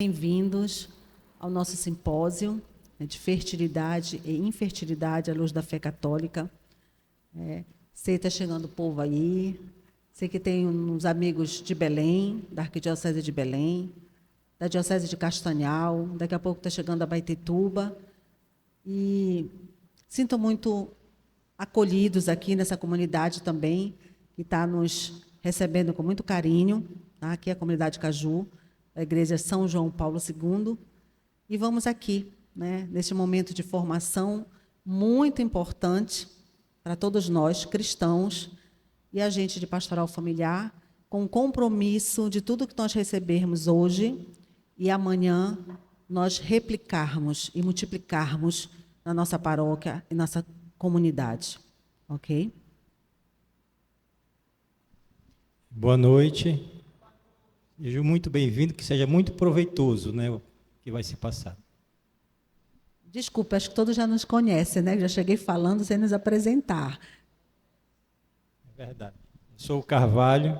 Bem-vindos ao nosso simpósio de fertilidade e infertilidade à luz da fé católica. Sei que está chegando o povo aí, sei que tem uns amigos de Belém, da Arquidiocese de Belém, da Diocese de Castanhal, daqui a pouco está chegando a Abaetetuba, e sinto muito acolhidos aqui nessa comunidade também, que está nos recebendo com muito carinho, tá? Aqui é a comunidade Caju, a Igreja São João Paulo II, e vamos aqui, neste momento de formação muito importante para todos nós, cristãos, e a gente de pastoral familiar, com o compromisso de tudo que nós recebermos hoje e amanhã nós replicarmos e multiplicarmos na nossa paróquia e nossa comunidade. Ok? Boa noite. Seja muito bem-vindo, que seja muito proveitoso, o que vai se passar. Desculpa, acho que todos já nos conhecem, Já cheguei falando sem nos apresentar. É verdade. Eu sou o Carvalho.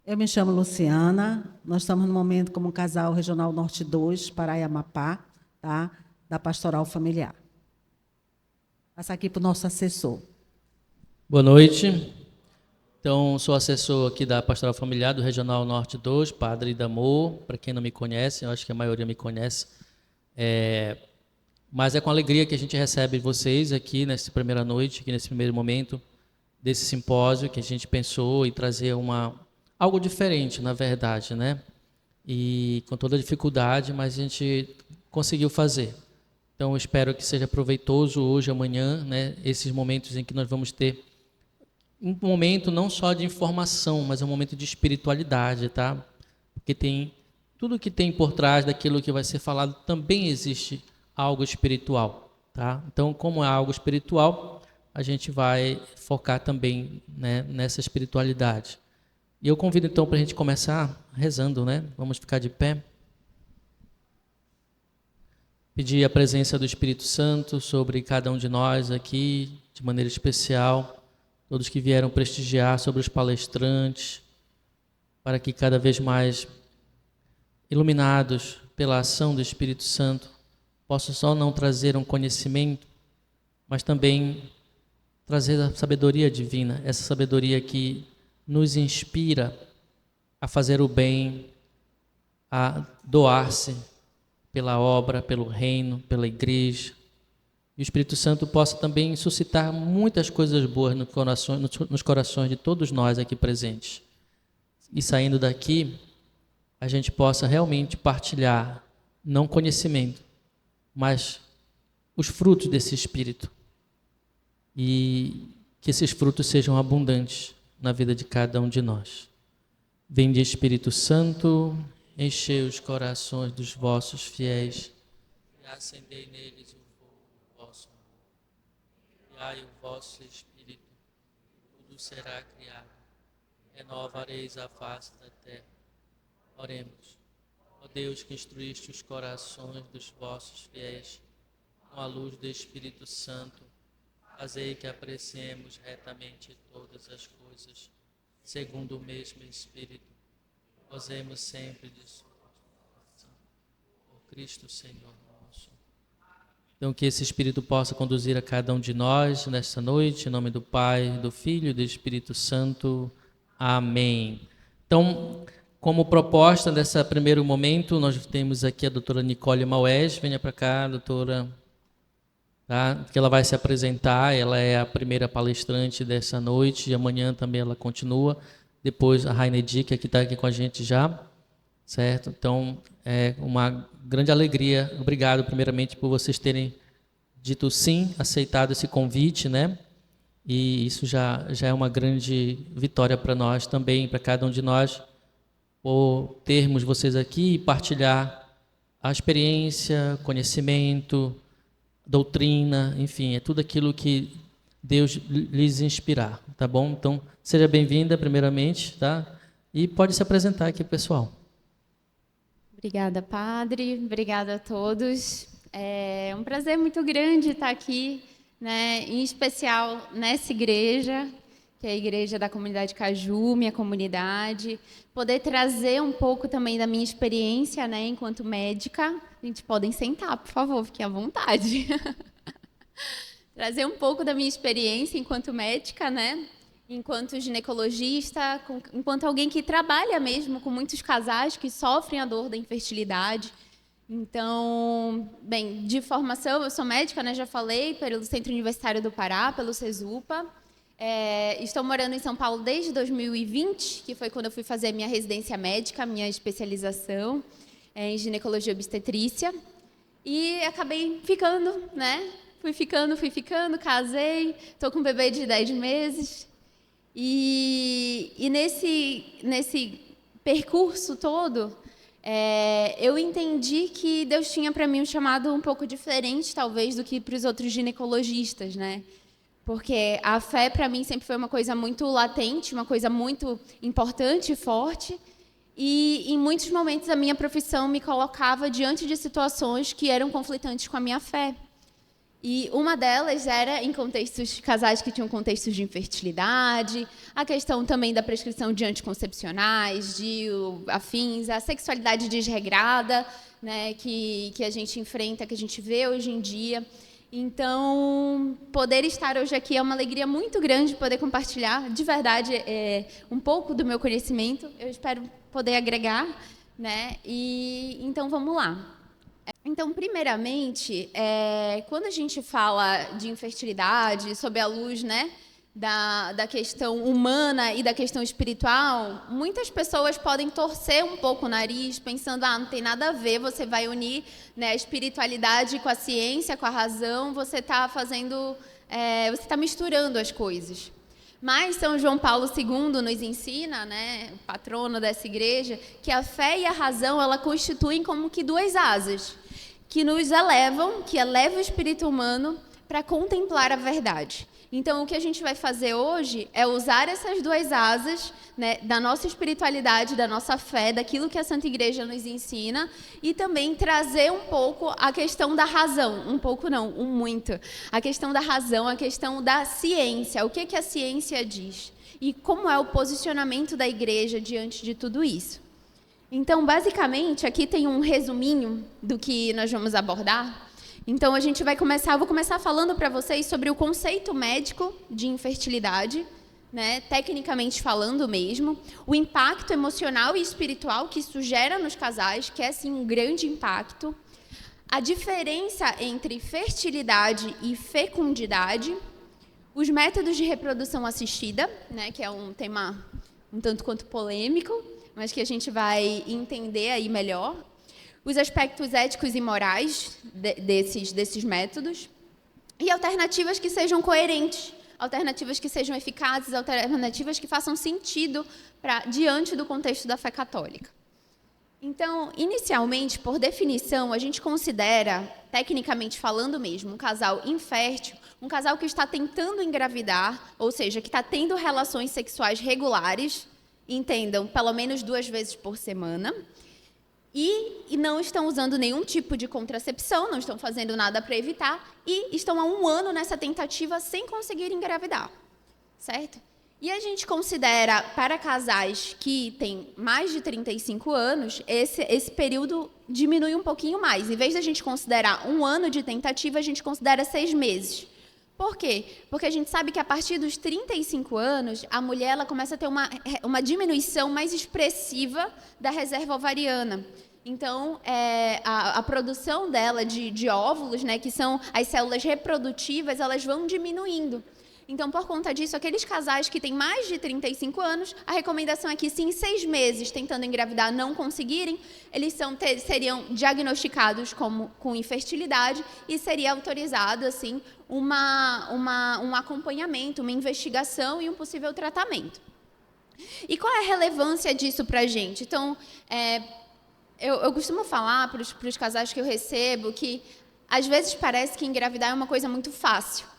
Eu me chamo Luciana, nós estamos no momento como casal Regional Norte 2, Pará e Amapá, tá? Da Pastoral Familiar. Passar aqui para o nosso assessor. Boa noite. Então, sou assessor aqui da Pastoral Familiar do Regional Norte 2, Padre Damor. Para quem não me conhece, eu acho que a maioria me conhece. Mas é com alegria que a gente recebe vocês aqui nessa primeira noite, aqui nesse primeiro momento desse simpósio, que a gente pensou em trazer algo diferente, na verdade, E com toda dificuldade, mas a gente conseguiu fazer. Então, eu espero que seja proveitoso hoje, amanhã, esses momentos em que nós vamos ter um momento não só de informação, mas um momento de espiritualidade, tá? Porque tudo que tem por trás daquilo que vai ser falado também existe algo espiritual, tá? Então, como é algo espiritual, a gente vai focar também, nessa espiritualidade. E eu convido então para a gente começar rezando, Vamos ficar de pé. Pedir a presença do Espírito Santo sobre cada um de nós aqui, de maneira especial. Todos que vieram prestigiar, sobre os palestrantes, para que cada vez mais iluminados pela ação do Espírito Santo, possam só não trazer um conhecimento, mas também trazer a sabedoria divina, essa sabedoria que nos inspira a fazer o bem, a doar-se pela obra, pelo reino, pela igreja. E o Espírito Santo possa também suscitar muitas coisas boas nos corações de todos nós aqui presentes. E saindo daqui, a gente possa realmente partilhar, não conhecimento, mas os frutos desse Espírito. E que esses frutos sejam abundantes na vida de cada um de nós. Vinde, Espírito Santo, enchei os corações dos vossos fiéis e acendei neles o vosso Espírito, tudo será criado. Renovareis a face da terra. Oremos. Ó Deus, que instruíste os corações dos vossos fiéis com a luz do Espírito Santo, fazei que apreciemos retamente todas as coisas, segundo o mesmo Espírito. Gozemos sempre de sua consolação. Por Cristo Senhor nosso. Então, que esse Espírito possa conduzir a cada um de nós nesta noite, em nome do Pai, do Filho e do Espírito Santo. Amém. Então, como proposta desse primeiro momento, nós temos aqui a doutora Nicole Maués. Venha para cá, doutora, tá? Que ela vai se apresentar. Ela é a primeira palestrante dessa noite e amanhã também ela continua. Depois a Raine Dick, que está aqui com a gente já, certo? Então, é uma grande alegria. Obrigado, primeiramente, por vocês terem dito sim, aceitado esse convite, E isso já é uma grande vitória para nós também, para cada um de nós, por termos vocês aqui e partilhar a experiência, conhecimento, doutrina, enfim, é tudo aquilo que Deus lhes inspirar, tá bom? Então, seja bem-vinda, primeiramente, tá? E pode se apresentar aqui, pessoal. Obrigada, Padre. Obrigada a todos. É um prazer muito grande estar aqui, em especial nessa igreja, que é a igreja da comunidade Caju, minha comunidade, poder trazer um pouco também da minha experiência, né, enquanto médica. Gente, podem sentar, por favor, fiquem à vontade. Trazer um pouco da minha experiência enquanto médica, né, enquanto ginecologista, enquanto alguém que trabalha mesmo com muitos casais que sofrem a dor da infertilidade. Então, bem, de formação, eu sou médica, né, já falei, pelo Centro Universitário do Pará, pelo CESUPA. Estou morando em São Paulo desde 2020, que foi quando eu fui fazer a minha residência médica, minha especialização em ginecologia e obstetrícia. E acabei ficando, né? Fui ficando, casei, estou com um bebê de 10 meses. E nesse percurso todo, eu entendi que Deus tinha para mim um chamado um pouco diferente, talvez, do que para os outros ginecologistas, né? Porque a fé, para mim, sempre foi uma coisa muito latente, uma coisa muito importante e forte. E, em muitos momentos, a minha profissão me colocava diante de situações que eram conflitantes com a minha fé. E uma delas era em contextos, casais que tinham contextos de infertilidade, a questão também da prescrição de anticoncepcionais, de afins, a sexualidade desregrada, né, que a gente enfrenta, que a gente vê hoje em dia. Então, poder estar hoje aqui é uma alegria muito grande, poder compartilhar, de verdade, um pouco do meu conhecimento. Eu espero poder agregar, né? E então, vamos lá. Então, primeiramente, quando a gente fala de infertilidade, sob a luz, né, da questão humana e da questão espiritual, muitas pessoas podem torcer um pouco o nariz, pensando, não tem nada a ver, você vai unir, né, a espiritualidade com a ciência, com a razão, você está misturando as coisas. Mas São João Paulo II nos ensina, né, o patrono dessa igreja, que a fé e a razão, ela constituem como que duas asas, que nos elevam, que eleva o espírito humano para contemplar a verdade. Então, o que a gente vai fazer hoje é usar essas duas asas, né, da nossa espiritualidade, da nossa fé, daquilo que a Santa Igreja nos ensina, e também trazer um pouco a questão da razão, um pouco não, muito, a questão da razão, a questão da ciência, o que a ciência diz, e como é o posicionamento da Igreja diante de tudo isso. Então, basicamente, aqui tem um resuminho do que nós vamos abordar. Então, eu vou começar falando para vocês sobre o conceito médico de infertilidade, né, tecnicamente falando mesmo, o impacto emocional e espiritual que isso gera nos casais, que é, sim, um grande impacto, a diferença entre fertilidade e fecundidade, os métodos de reprodução assistida, né, que é um tema um tanto quanto polêmico, mas que a gente vai entender aí melhor, os aspectos éticos e morais desses métodos e alternativas que sejam coerentes, alternativas que sejam eficazes, alternativas que façam sentido diante do contexto da fé católica. Então, inicialmente, por definição, a gente considera, tecnicamente falando mesmo, um casal infértil, um casal que está tentando engravidar, ou seja, que está tendo relações sexuais regulares, entendam, pelo menos 2 vezes por semana, e não estão usando nenhum tipo de contracepção, não estão fazendo nada para evitar, e estão há 1 ano nessa tentativa sem conseguir engravidar, certo? E a gente considera, para casais que têm mais de 35 anos, esse período diminui um pouquinho mais. Em vez de a gente considerar 1 ano de tentativa, a gente considera 6 meses. Por quê? Porque a gente sabe que a partir dos 35 anos, a mulher ela começa a ter uma diminuição mais expressiva da reserva ovariana. Então, a produção dela de óvulos, né, que são as células reprodutivas, elas vão diminuindo. Então, por conta disso, aqueles casais que têm mais de 35 anos, a recomendação é que, se em 6 meses, tentando engravidar, não conseguirem, eles seriam diagnosticados com infertilidade e seria autorizado, assim, um acompanhamento, uma investigação e um possível tratamento. E qual é a relevância disso para a gente? Então, eu costumo falar para os casais que eu recebo que, às vezes, parece que engravidar é uma coisa muito fácil.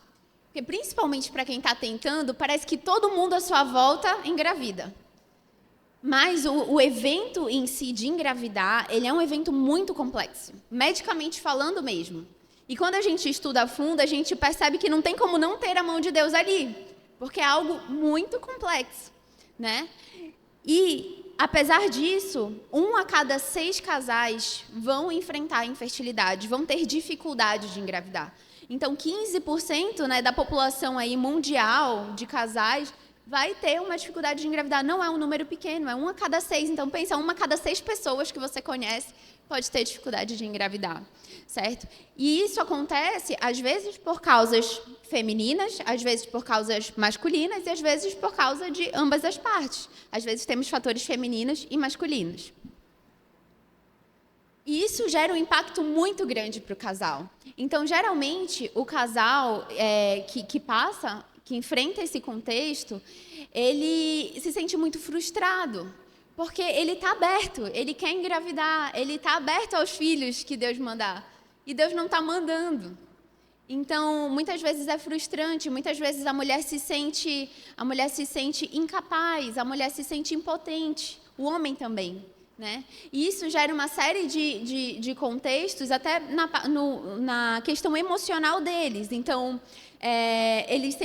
Porque, principalmente para quem está tentando, parece que todo mundo à sua volta engravida. Mas o evento em si de engravidar, ele é um evento muito complexo, medicamente falando mesmo. E quando a gente estuda a fundo, a gente percebe que não tem como não ter a mão de Deus ali. porque é algo muito complexo, né? E, apesar disso, 1 a cada 6 casais vão enfrentar infertilidade, vão ter dificuldade de engravidar. Então, 15%, né, da população aí mundial de casais vai ter uma dificuldade de engravidar. Não é um número pequeno, é 1 a cada 6. Então, pensa, 1 a cada 6 pessoas que você conhece pode ter dificuldade de engravidar, certo? E isso acontece, às vezes, por causas femininas, às vezes por causas masculinas e às vezes por causa de ambas as partes. Às vezes temos fatores femininos e masculinos. E isso gera um impacto muito grande para o casal. Então, geralmente, o casal que enfrenta esse contexto, ele se sente muito frustrado, porque ele está aberto, ele quer engravidar, ele está aberto aos filhos que Deus mandar, e Deus não está mandando. Então, muitas vezes é frustrante, muitas vezes a mulher se sente incapaz, a mulher se sente impotente, o homem também, né? E isso gera uma série de contextos, até na questão emocional deles. Então, eles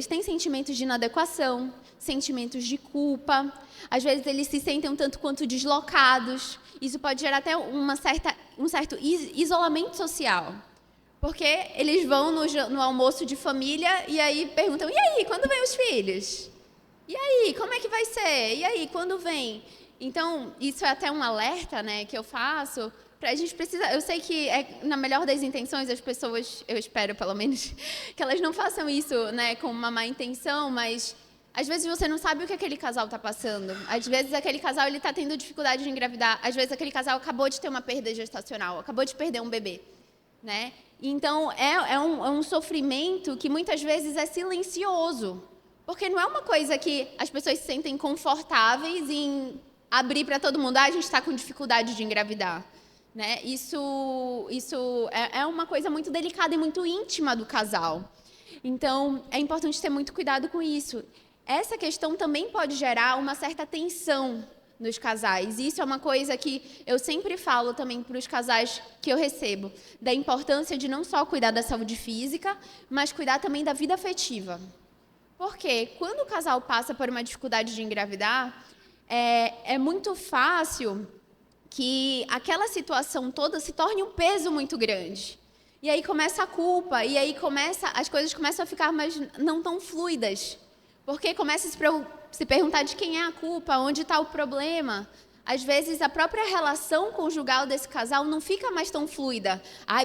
têm sentimentos de inadequação, sentimentos de culpa, às vezes eles se sentem um tanto quanto deslocados. Isso pode gerar até um certo isolamento social. Porque eles vão no almoço de família e aí perguntam, e aí, quando vem os filhos? E aí, como é que vai ser? E aí, quando vem? Então, isso é até um alerta, né, que eu faço. A gente precisa, eu sei que na melhor das intenções as pessoas, eu espero pelo menos, que elas não façam isso, né, com uma má intenção, mas às vezes você não sabe o que aquele casal está passando. Às vezes aquele casal está tendo dificuldade de engravidar. Às vezes aquele casal acabou de ter uma perda gestacional, acabou de perder um bebê, né? Então, é um sofrimento que muitas vezes é silencioso, porque não é uma coisa que as pessoas se sentem confortáveis em abrir para todo mundo, a gente está com dificuldade de engravidar, né? Isso é uma coisa muito delicada e muito íntima do casal. Então, é importante ter muito cuidado com isso. Essa questão também pode gerar uma certa tensão nos casais. Isso é uma coisa que eu sempre falo também para os casais que eu recebo, da importância de não só cuidar da saúde física, mas cuidar também da vida afetiva. Porque quando o casal passa por uma dificuldade de engravidar, é muito fácil que aquela situação toda se torne um peso muito grande. E aí começa a culpa, e aí as coisas começam a ficar mais não tão fluidas. Porque começa a se perguntar de quem é a culpa, onde está o problema. Às vezes, a própria relação conjugal desse casal não fica mais tão fluida.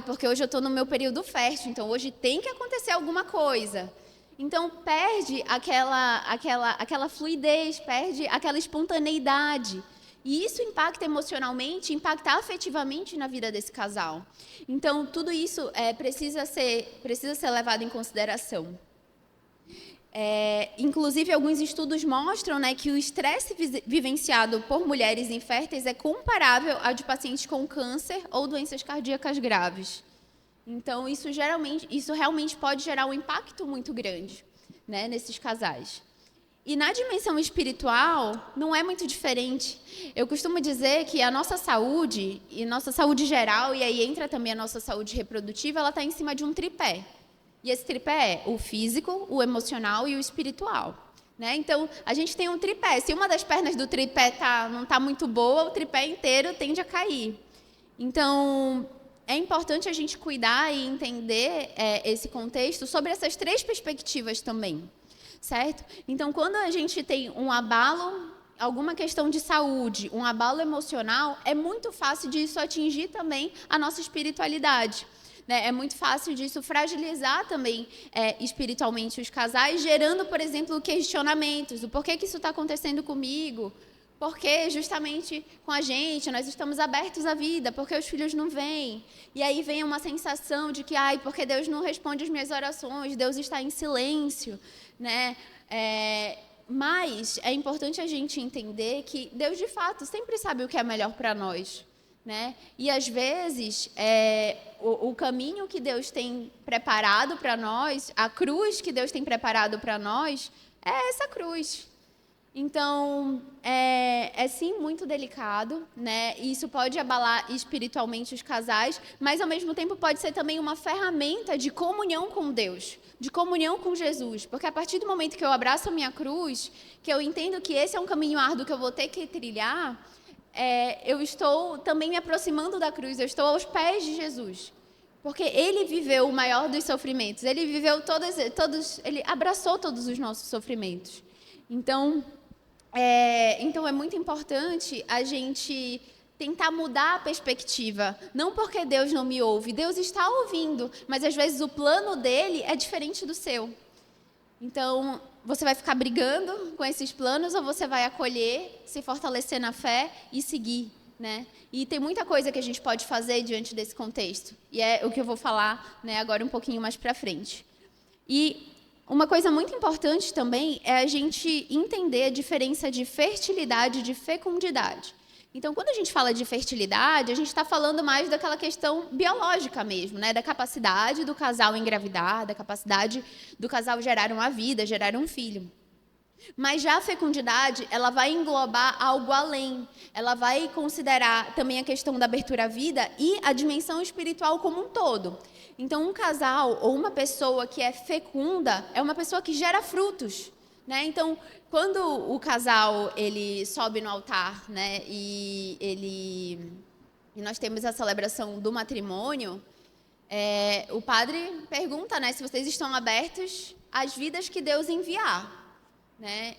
Porque hoje eu estou no meu período fértil, então hoje tem que acontecer alguma coisa. Então, perde aquela fluidez, perde aquela espontaneidade. E isso impacta emocionalmente, impacta afetivamente na vida desse casal. Então, tudo isso precisa ser levado em consideração. Inclusive, alguns estudos mostram, né, que o estresse vivenciado por mulheres inférteis é comparável ao de pacientes com câncer ou doenças cardíacas graves. Então, isso realmente pode gerar um impacto muito grande, né, nesses casais. E na dimensão espiritual, não é muito diferente. Eu costumo dizer que a nossa saúde, e nossa saúde geral, e aí entra também a nossa saúde reprodutiva, ela está em cima de um tripé. E esse tripé é o físico, o emocional e o espiritual, né? Então, a gente tem um tripé. Se uma das pernas do tripé não está muito boa, o tripé inteiro tende a cair. Então, é importante a gente cuidar e entender esse contexto sobre essas 3 perspectivas também, certo? Então, quando a gente tem um abalo, alguma questão de saúde, um abalo emocional, é muito fácil disso atingir também a nossa espiritualidade. É muito fácil disso fragilizar também espiritualmente os casais, gerando, por exemplo, questionamentos. O porquê que isso está acontecendo comigo? Porque justamente com a gente nós estamos abertos à vida, porque os filhos não vêm. E aí vem uma sensação de que, porque Deus não responde as minhas orações, Deus está em silêncio, né? Mas é importante a gente entender que Deus, de fato, sempre sabe o que é melhor para nós. Né? E, às vezes, o caminho que Deus tem preparado para nós, a cruz que Deus tem preparado para nós, é essa cruz. Então, é sim muito delicado, né? E isso pode abalar espiritualmente os casais, mas ao mesmo tempo pode ser também uma ferramenta de comunhão com Deus, de comunhão com Jesus, porque a partir do momento que eu abraço a minha cruz, que eu entendo que esse é um caminho árduo que eu vou ter que trilhar, eu estou também me aproximando da cruz, eu estou aos pés de Jesus. Porque ele viveu o maior dos sofrimentos, ele viveu ele abraçou todos os nossos sofrimentos. Então é muito importante a gente tentar mudar a perspectiva. Não porque Deus não me ouve, Deus está ouvindo, mas às vezes o plano dele é diferente do seu. Então, você vai ficar brigando com esses planos ou você vai acolher, se fortalecer na fé e seguir, né? E tem muita coisa que a gente pode fazer diante desse contexto. E é o que eu vou falar, né, agora um pouquinho mais para frente. E uma coisa muito importante também é a gente entender a diferença de fertilidade e de fecundidade. Então, quando a gente fala de fertilidade, a gente está falando mais daquela questão biológica mesmo, né? Da capacidade do casal engravidar, da capacidade do casal gerar uma vida, gerar um filho. Mas já a fecundidade, ela vai englobar algo além. Ela vai considerar também a questão da abertura à vida e a dimensão espiritual como um todo. Então, um casal ou uma pessoa que é fecunda é uma pessoa que gera frutos, né? Então, quando o casal ele sobe no altar, né, e nós temos a celebração do matrimônio, o padre pergunta, né, se vocês estão abertos às vidas que Deus enviar, né?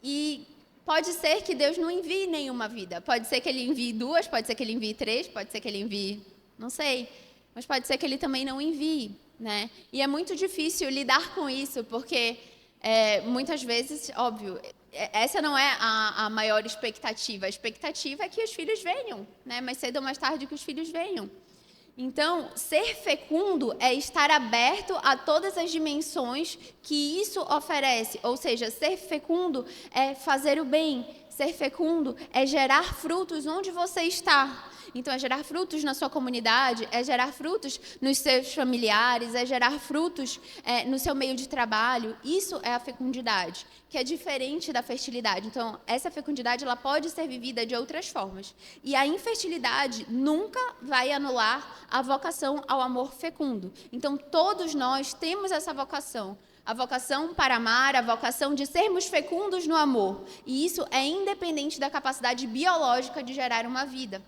E pode ser que Deus não envie nenhuma vida. Pode ser que ele envie 2, pode ser que ele envie 3, pode ser que ele envie, não sei, mas pode ser que ele também não envie, né? E é muito difícil lidar com isso, porque muitas vezes, óbvio, essa não é a maior expectativa. A expectativa é que os filhos venham, né? Mais cedo ou mais tarde que os filhos venham. Então, ser fecundo é estar aberto a todas as dimensões que isso oferece. Ou seja, ser fecundo é fazer o bem. Ser fecundo é gerar frutos onde você está. Então, é gerar frutos na sua comunidade, é gerar frutos nos seus familiares, é gerar frutos no seu meio de trabalho. Isso é a fecundidade, que é diferente da fertilidade. Então, essa fecundidade ela pode ser vivida de outras formas. E a infertilidade nunca vai anular a vocação ao amor fecundo. Então, todos nós temos essa vocação. A vocação para amar, a vocação de sermos fecundos no amor. E isso é independente da capacidade biológica de gerar uma vida.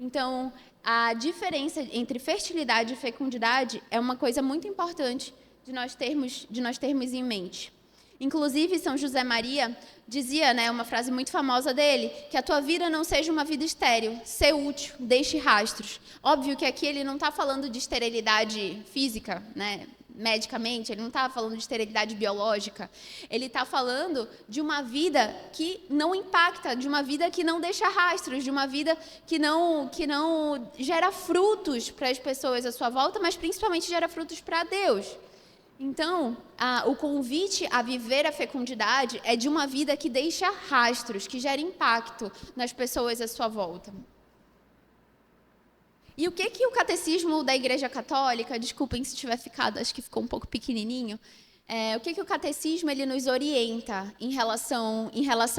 Então, a diferença entre fertilidade e fecundidade é uma coisa muito importante de nós termos em mente. Inclusive, São José Maria dizia, né, uma frase muito famosa dele, que a tua vida não seja uma vida estéril, ser útil, deixe rastros. Óbvio que aqui ele não está falando de esterilidade física, né, medicamente, ele não está falando de esterilidade biológica, ele está falando de uma vida que não impacta, de uma vida que não deixa rastros, de uma vida que não gera frutos para as pessoas à sua volta, mas principalmente gera frutos para Deus. Então, o convite a viver a fecundidade é de uma vida que deixa rastros, que gera impacto nas pessoas à sua volta. E o que o catecismo da Igreja Católica, desculpem se tiver ficado, acho que ficou um pouco pequenininho, o que o catecismo ele nos orienta em relação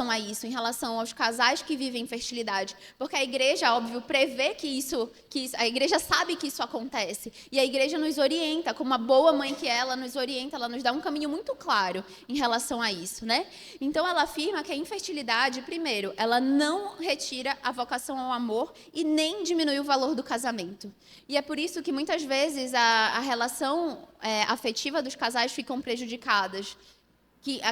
a isso, em relação aos casais que vivem fertilidade? Porque a Igreja, óbvio, prevê que a Igreja sabe que isso acontece. E a Igreja nos orienta, como uma boa mãe que ela nos orienta, ela nos dá um caminho muito claro em relação a isso, né? Então, ela afirma que a infertilidade, primeiro, ela não retira a vocação ao amor e nem diminui o valor do casamento. E é por isso que, muitas vezes, a relação afetiva dos casais ficam prejudicadas,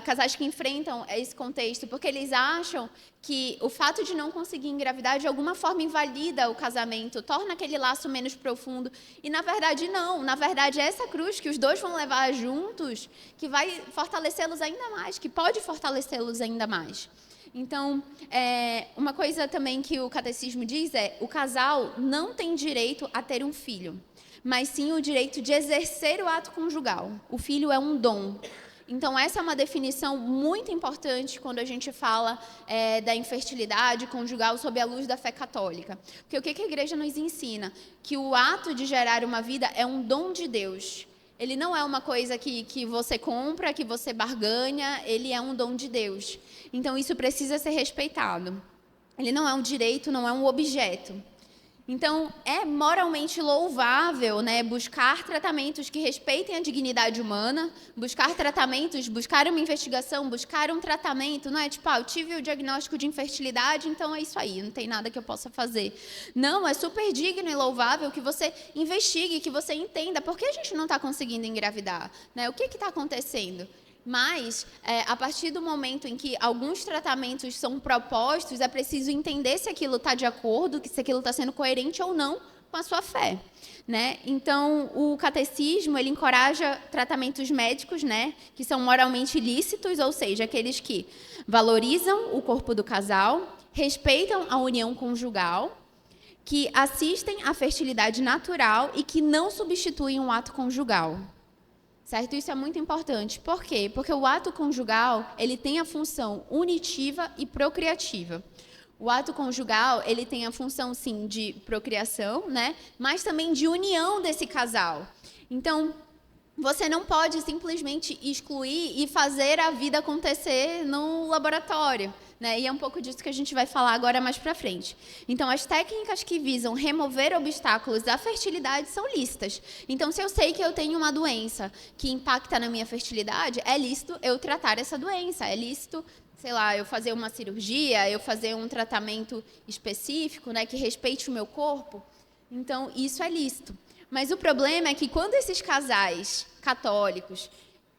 casais que enfrentam esse contexto, porque eles acham que o fato de não conseguir engravidar de alguma forma invalida o casamento, torna aquele laço menos profundo. E na verdade não, na verdade é essa cruz que os dois vão levar juntos que vai fortalecê-los ainda mais, que pode fortalecê-los ainda mais. Então, uma coisa também que o catecismo diz o casal não tem direito a ter um filho, mas sim o direito de exercer o ato conjugal. O filho é um dom. Então, essa é uma definição muito importante quando a gente fala da infertilidade conjugal sob a luz da fé católica. Porque o que a Igreja nos ensina? Que o ato de gerar uma vida é um dom de Deus. Ele não é uma coisa que você compra, que você barganha, ele é um dom de Deus. Então, isso precisa ser respeitado. Ele não é um direito, não é um objeto. Então, é moralmente louvável, né, buscar tratamentos que respeitem a dignidade humana, buscar tratamentos, buscar uma investigação, buscar um tratamento. Não é tipo, eu tive o diagnóstico de infertilidade, então é isso aí, não tem nada que eu possa fazer. Não, é super digno e louvável que você investigue, que você entenda por que a gente não está conseguindo engravidar, né? O que está acontecendo? Mas, a partir do momento em que alguns tratamentos são propostos, é preciso entender se aquilo está de acordo, se aquilo está sendo coerente ou não com a sua fé, né? Então, o catecismo, ele encoraja tratamentos médicos, né, que são moralmente lícitos, ou seja, aqueles que valorizam o corpo do casal, respeitam a união conjugal, que assistem à fertilidade natural e que não substituem um ato conjugal. Certo? Isso é muito importante. Por quê? Porque o ato conjugal, ele tem a função unitiva e procriativa. O ato conjugal, ele tem a função, sim, de procriação, né? Mas também de união desse casal. Então, você não pode simplesmente excluir e fazer a vida acontecer no laboratório, né? E é um pouco disso que a gente vai falar agora mais para frente. Então, as técnicas que visam remover obstáculos à fertilidade são lícitas. Então, se eu sei que eu tenho uma doença que impacta na minha fertilidade, é lícito eu tratar essa doença, é lícito, sei lá, eu fazer uma cirurgia, eu fazer um tratamento específico, né, que respeite o meu corpo. Então, isso é lícito. Mas o problema é que quando esses casais católicos,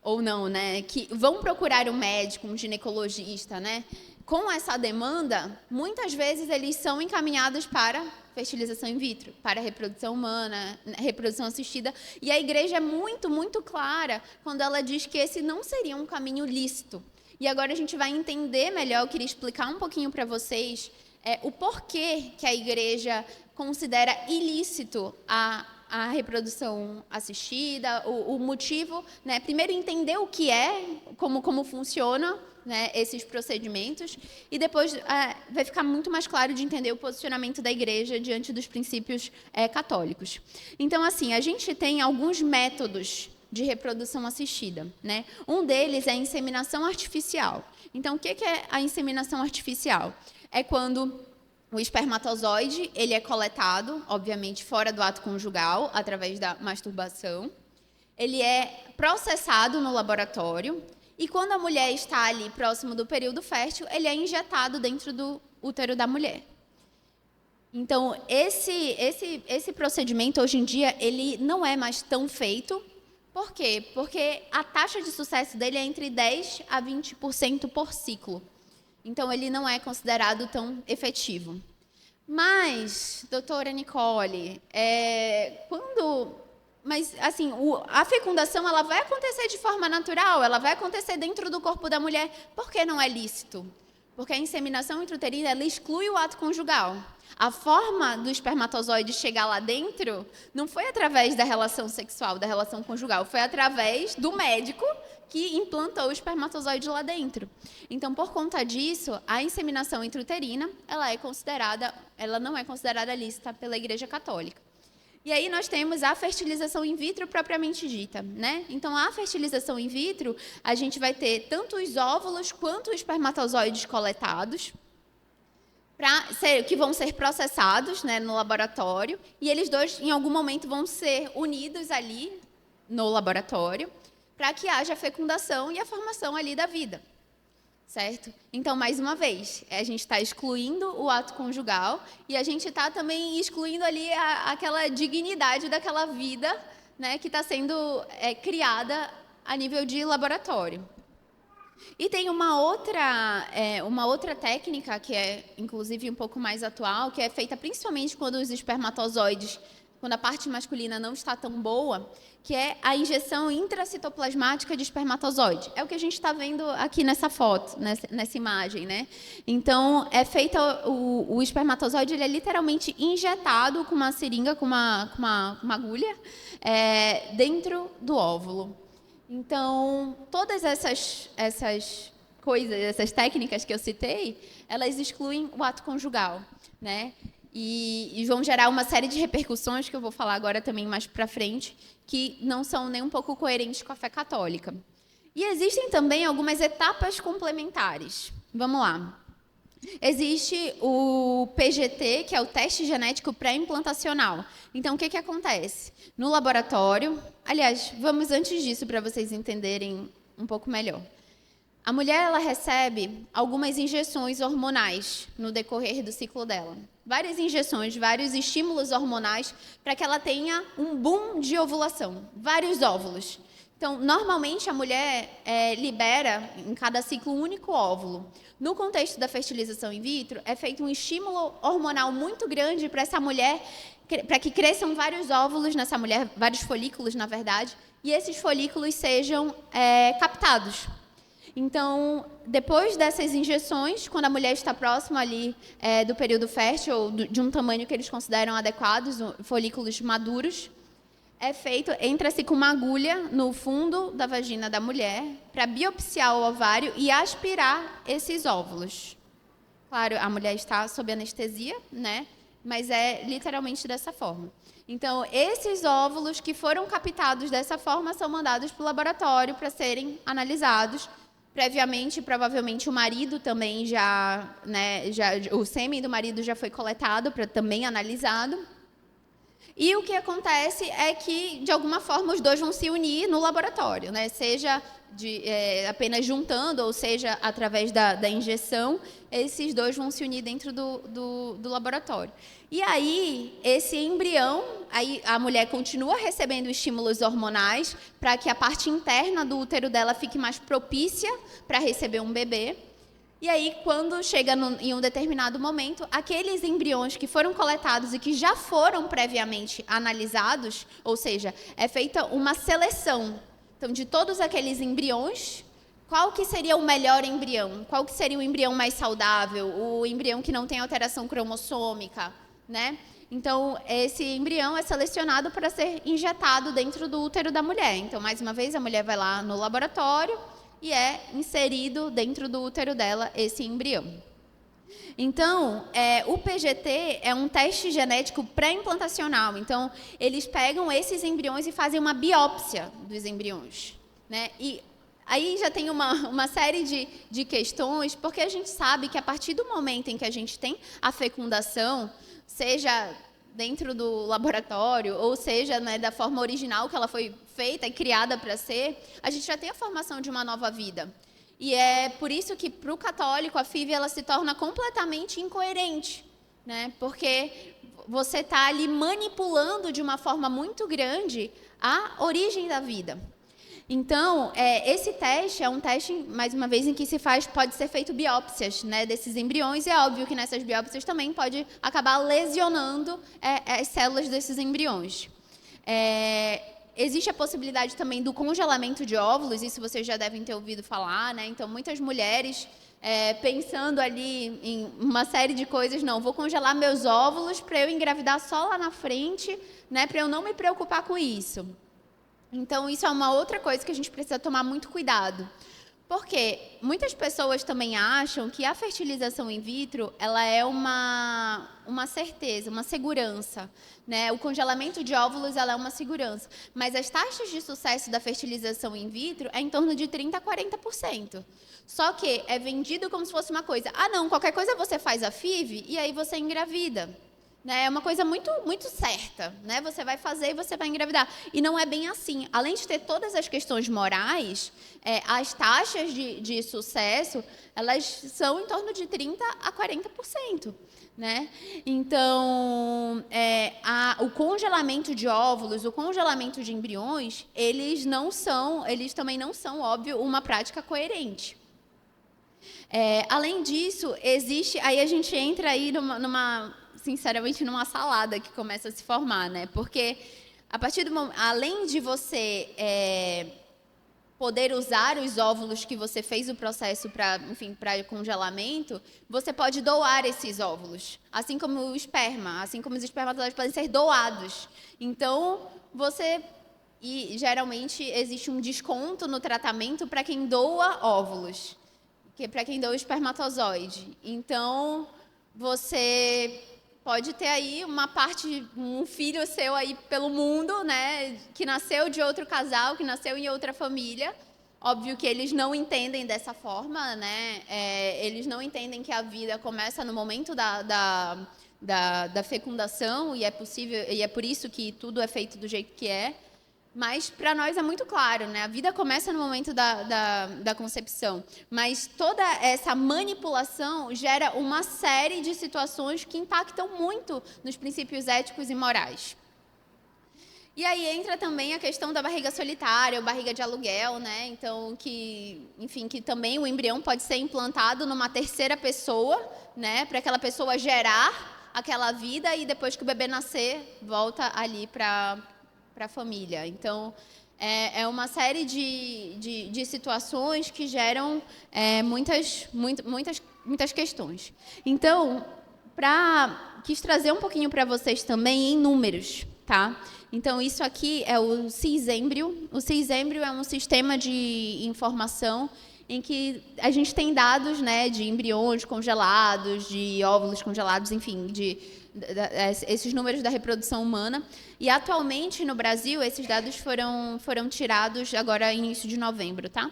ou não, né, que vão procurar um médico, um ginecologista, né, com essa demanda, muitas vezes eles são encaminhados para fertilização in vitro, para reprodução humana, reprodução assistida. E a igreja é muito, muito clara quando ela diz que esse não seria um caminho lícito. E agora a gente vai entender melhor, eu queria explicar um pouquinho para vocês o porquê que a igreja considera ilícito a reprodução assistida, o motivo, né? Primeiro entender o que é, como funciona, né, esses procedimentos, e depois vai ficar muito mais claro de entender o posicionamento da igreja diante dos princípios católicos. Então, assim, a gente tem alguns métodos de reprodução assistida, né? Um deles é a inseminação artificial. Então, o que é a inseminação artificial? É quando o espermatozoide, ele é coletado, obviamente, fora do ato conjugal, através da masturbação. Ele é processado no laboratório e, quando a mulher está ali próximo do período fértil, ele é injetado dentro do útero da mulher. Então, esse procedimento, hoje em dia, ele não é mais tão feito. Por quê? Porque a taxa de sucesso dele é entre 10% a 20% por ciclo. Então, ele não é considerado tão efetivo. Mas, doutora Nicole, Mas, assim, a fecundação ela vai acontecer de forma natural, ela vai acontecer dentro do corpo da mulher. Por que não é lícito? Porque a inseminação intrauterina ela exclui o ato conjugal. A forma do espermatozoide chegar lá dentro não foi através da relação sexual, da relação conjugal, foi através do médico que implantou o espermatozoide lá dentro. Então, por conta disso, a inseminação intrauterina ela não é considerada lícita pela Igreja Católica. E aí nós temos a fertilização in vitro propriamente dita, né? Então, a fertilização in vitro, a gente vai ter tanto os óvulos quanto os espermatozoides coletados, que vão ser processados, né, no laboratório, e eles dois, em algum momento, vão ser unidos ali no laboratório para que haja a fecundação e a formação ali da vida. Certo? Então, mais uma vez, a gente está excluindo o ato conjugal e a gente está também excluindo ali aquela dignidade daquela vida, né, que está sendo criada a nível de laboratório. E tem uma outra técnica que é, inclusive, um pouco mais atual, que é feita principalmente quando os espermatozoides, quando a parte masculina não está tão boa, que é a injeção intracitoplasmática de espermatozoide. É o que a gente está vendo aqui nessa foto, nessa imagem, né? Então, é feita o espermatozoide, ele é literalmente injetado com uma seringa, com uma agulha, dentro do óvulo. Então, todas essas coisas, essas técnicas que eu citei, elas excluem o ato conjugal, né? e vão gerar uma série de repercussões, que eu vou falar agora também mais para frente, que não são nem um pouco coerentes com a fé católica. E existem também algumas etapas complementares. Vamos lá. Existe o PGT, que é o teste genético pré-implantacional. Então, o que acontece? No laboratório, aliás, vamos antes disso para vocês entenderem um pouco melhor. A mulher ela recebe algumas injeções hormonais no decorrer do ciclo dela. Várias injeções, vários estímulos hormonais para que ela tenha um boom de ovulação, vários óvulos. Então, normalmente, a mulher libera em cada ciclo um único óvulo. No contexto da fertilização in vitro, é feito um estímulo hormonal muito grande para essa mulher, para que cresçam vários óvulos nessa mulher, vários folículos, na verdade, e esses folículos sejam captados. Então, depois dessas injeções, quando a mulher está próxima ali do período fértil, ou de um tamanho que eles consideram adequados, folículos maduros, entra-se com uma agulha no fundo da vagina da mulher para biopsiar o ovário e aspirar esses óvulos. Claro, a mulher está sob anestesia, né? Mas é literalmente dessa forma. Então, esses óvulos que foram captados dessa forma são mandados para o laboratório para serem analisados. Previamente, provavelmente, o marido também o sêmen do marido já foi coletado para também analisado. E o que acontece é que, de alguma forma, os dois vão se unir no laboratório, né? Seja apenas juntando, ou seja, através da injeção, esses dois vão se unir dentro do laboratório. E aí, esse embrião, aí a mulher continua recebendo estímulos hormonais para que a parte interna do útero dela fique mais propícia para receber um bebê. E aí, quando chega em um determinado momento, aqueles embriões que foram coletados e que já foram previamente analisados, ou seja, é feita uma seleção. Então, de todos aqueles embriões, qual que seria o melhor embrião? Qual que seria o embrião mais saudável? O embrião que não tem alteração cromossômica, né? Então, esse embrião é selecionado para ser injetado dentro do útero da mulher. Então, mais uma vez, a mulher vai lá no laboratório e é inserido dentro do útero dela esse embrião. Então, o PGT é um teste genético pré-implantacional. Então, eles pegam esses embriões e fazem uma biópsia dos embriões, né? E aí já tem uma série de questões, porque a gente sabe que a partir do momento em que a gente tem a fecundação, seja dentro do laboratório, ou seja, né, da forma original que ela foi feita e criada para ser, a gente já tem a formação de uma nova vida. E é por isso que, para o católico, a FIV ela se torna completamente incoerente, né? Porque você está ali manipulando de uma forma muito grande a origem da vida. Então, esse teste é um teste, mais uma vez, em que pode ser feito biópsias, né, desses embriões, e é óbvio que nessas biópsias também pode acabar lesionando as células desses embriões. Existe a possibilidade também do congelamento de óvulos, isso vocês já devem ter ouvido falar, né? Então, muitas mulheres pensando ali em uma série de coisas, não, vou congelar meus óvulos para eu engravidar só lá na frente, né, para eu não me preocupar com isso. Então, isso é uma outra coisa que a gente precisa tomar muito cuidado. Porque muitas pessoas também acham que a fertilização in vitro ela é uma certeza, uma segurança, né? O congelamento de óvulos ela é uma segurança. Mas as taxas de sucesso da fertilização in vitro é em torno de 30% a 40%. Só que é vendido como se fosse uma coisa. Ah, não, qualquer coisa você faz a FIV e aí você engravida. Né? É uma coisa muito, muito certa, né? Você vai fazer e você vai engravidar. E não é bem assim. Além de ter todas as questões morais, as taxas de sucesso, elas são em torno de 30% a 40%. Né? Então, o congelamento de óvulos, o congelamento de embriões, eles também não são, óbvio, uma prática coerente. Além disso, aí a gente entra aí sinceramente, numa salada que começa a se formar, né? Porque a partir do momento, além de você poder usar os óvulos que você fez o processo para congelamento, você pode doar esses óvulos, assim como o esperma, assim como os espermatozoides podem ser doados. Então, e geralmente existe um desconto no tratamento para quem doa óvulos, que é para quem doa o espermatozoide. Então, você pode ter aí um filho seu aí pelo mundo, né, que nasceu de outro casal, que nasceu em outra família. Óbvio que eles não entendem dessa forma, né? Eles não entendem que a vida começa no momento da fecundação e é possível, e é por isso que tudo é feito do jeito que é. Mas para nós é muito claro, né? A vida começa no momento da concepção. Mas toda essa manipulação gera uma série de situações que impactam muito nos princípios éticos e morais. E aí entra também a questão da barriga solitária, ou barriga de aluguel, né? Então, que também o embrião pode ser implantado numa terceira pessoa, né? Para aquela pessoa gerar aquela vida e depois que o bebê nascer, volta ali para a família. Então, é uma série de situações que geram muitas questões. Então, quis trazer um pouquinho para vocês também em números, tá? Então, isso aqui é o cisêmbrio. O cisêmbrio é um sistema de informação em que a gente tem dados, né, de embriões congelados, de óvulos congelados, enfim, esses números da reprodução humana. E, atualmente, no Brasil, esses dados foram tirados agora, início de novembro, tá?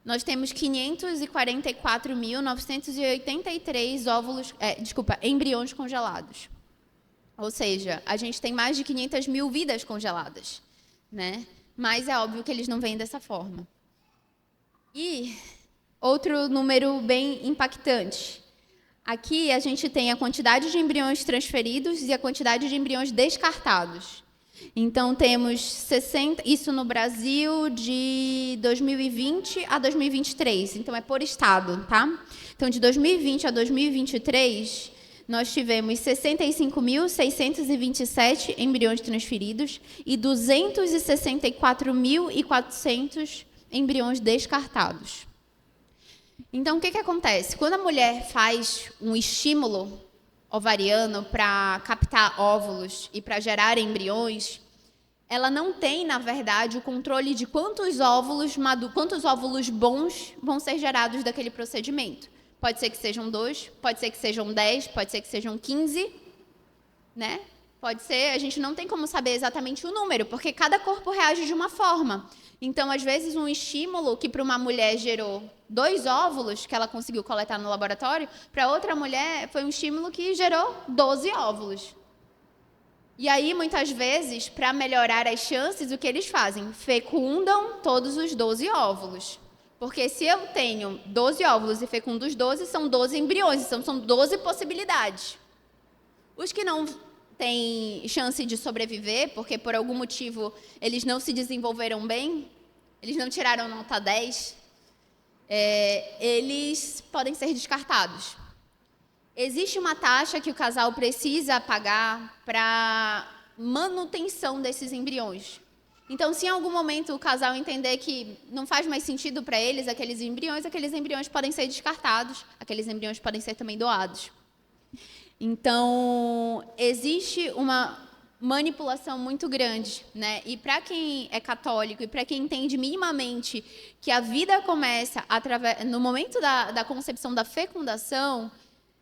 Nós temos 544.983 embriões congelados. Ou seja, a gente tem mais de 500 mil vidas congeladas, né? Mas é óbvio que eles não vêm dessa forma. E outro número bem impactante. Aqui a gente tem a quantidade de embriões transferidos e a quantidade de embriões descartados. Então, temos 60, isso no Brasil de 2020 a 2023. Então, é por estado, tá? Então, de 2020 a 2023... nós tivemos 65.627 embriões transferidos e 264.400 embriões descartados. Então, o que acontece? Quando a mulher faz um estímulo ovariano para captar óvulos e para gerar embriões, ela não tem, na verdade, o controle de quantos óvulos bons vão ser gerados daquele procedimento. Pode ser que sejam 2, pode ser que sejam 10, pode ser que sejam 15, né? Pode ser, a gente não tem como saber exatamente o número, porque cada corpo reage de uma forma. Então, às vezes, um estímulo que para uma mulher gerou 2 óvulos, que ela conseguiu coletar no laboratório, para outra mulher foi um estímulo que gerou 12 óvulos. E aí, muitas vezes, para melhorar as chances, o que eles fazem? Fecundam todos os 12 óvulos. Porque se eu tenho 12 óvulos e fecundo os 12, são 12 embriões, então são 12 possibilidades. Os que não têm chance de sobreviver, porque por algum motivo eles não se desenvolveram bem, eles não tiraram nota 10, eles podem ser descartados. Existe uma taxa que o casal precisa pagar para manutenção desses embriões. Então, se em algum momento o casal entender que não faz mais sentido para eles aqueles embriões podem ser descartados, aqueles embriões podem ser também doados. Então, existe uma manipulação muito grande, né? E para quem é católico e para quem entende minimamente que a vida começa no momento da concepção da fecundação,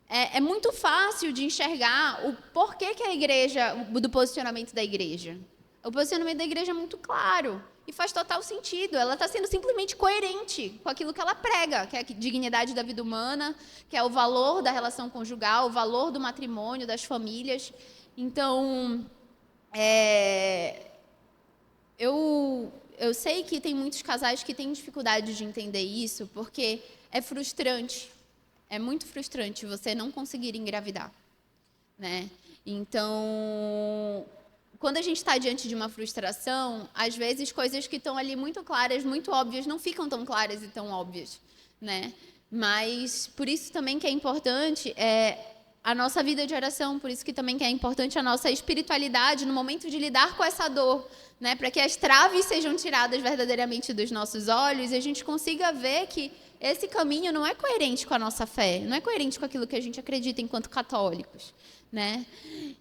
é muito fácil de enxergar o porquê que a igreja, do posicionamento da igreja. O posicionamento da igreja é muito claro e faz total sentido. Ela está sendo simplesmente coerente com aquilo que ela prega, que é a dignidade da vida humana, que é o valor da relação conjugal, o valor do matrimônio, das famílias. Então, eu sei que tem muitos casais que têm dificuldade de entender isso, porque é frustrante. É muito frustrante você não conseguir engravidar, né? Então, quando a gente está diante de uma frustração, às vezes coisas que estão ali muito claras, muito óbvias, não ficam tão claras e tão óbvias, né? Mas por isso também que é importante a nossa vida de oração, por isso que também que é importante a nossa espiritualidade no momento de lidar com essa dor, né? Para que as traves sejam tiradas verdadeiramente dos nossos olhos e a gente consiga ver que esse caminho não é coerente com a nossa fé, não é coerente com aquilo que a gente acredita enquanto católicos, né?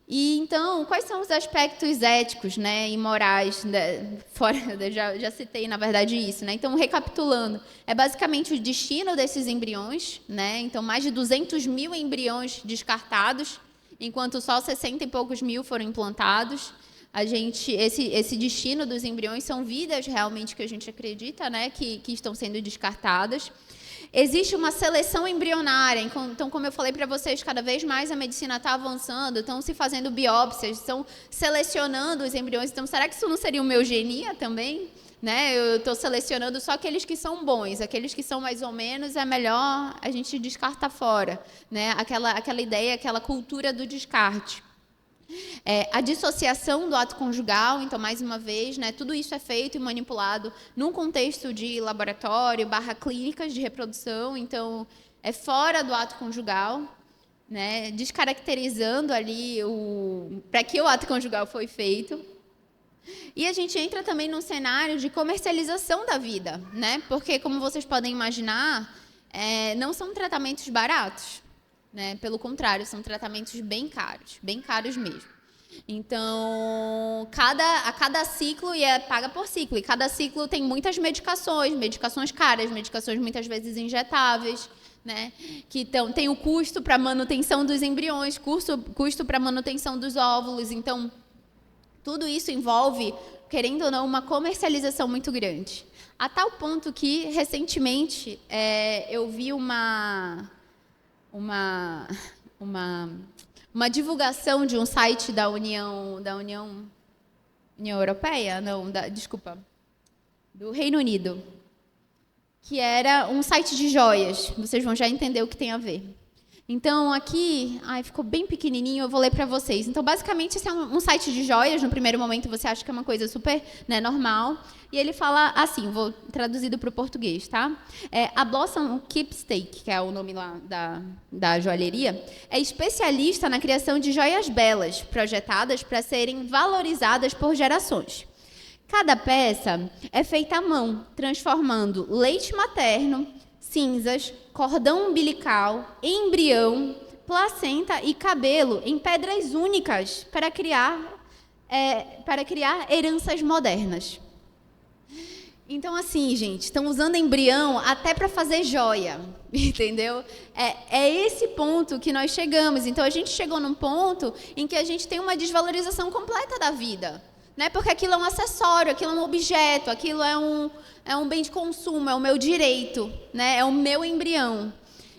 E então, quais são os aspectos éticos, né, e morais, né, já citei, na verdade, isso, né? Então, recapitulando, é basicamente o destino desses embriões, né? Então, mais de 200 mil embriões descartados enquanto só 60 e poucos mil foram implantados. Esse destino dos embriões são vidas realmente que a gente acredita, né, que estão sendo descartadas. Existe uma seleção embrionária, então, como eu falei para vocês, cada vez mais a medicina está avançando, estão se fazendo biópsias, estão selecionando os embriões. Então, será que isso não seria uma eugenia também? Né? Eu estou selecionando só aqueles que são bons, aqueles que são mais ou menos, é melhor a gente descartar fora. Né? Aquela ideia, aquela cultura do descarte. A dissociação do ato conjugal, então, mais uma vez, né, tudo isso é feito e manipulado num contexto de laboratório / clínicas de reprodução, então, é fora do ato conjugal, né, descaracterizando ali para que o ato conjugal foi feito. E a gente entra também num cenário de comercialização da vida, né, porque, como vocês podem imaginar, não são tratamentos baratos. Né? Pelo contrário, são tratamentos bem caros mesmo. Então, a cada ciclo, e paga por ciclo, e cada ciclo tem muitas medicações caras, medicações muitas vezes injetáveis, né? Que tem o custo para manutenção dos embriões, custo para manutenção dos óvulos. Então, tudo isso envolve, querendo ou não, uma comercialização muito grande. A tal ponto que, recentemente, eu vi uma divulgação de um site da União Europeia, do Reino Unido, que era um site de joias. Vocês vão já entender o que tem a ver. Então, aqui, ficou bem pequenininho, eu vou ler para vocês. Então, basicamente, esse é um site de joias. No primeiro momento, você acha que é uma coisa super, né, normal. E ele fala assim, vou traduzido para o português, tá? A Blossom Keepsake, que é o nome lá da joalheria, é especialista na criação de joias belas, projetadas para serem valorizadas por gerações. Cada peça é feita à mão, transformando leite materno, cinzas, cordão umbilical, embrião, placenta e cabelo em pedras únicas para criar heranças modernas. Então, assim, gente, estão usando embrião até para fazer joia, entendeu? É esse ponto que nós chegamos. Então, a gente chegou num ponto em que a gente tem uma desvalorização completa da vida, né? Porque aquilo é um acessório, aquilo é um objeto, aquilo é um bem de consumo, é o meu direito, né? É o meu embrião.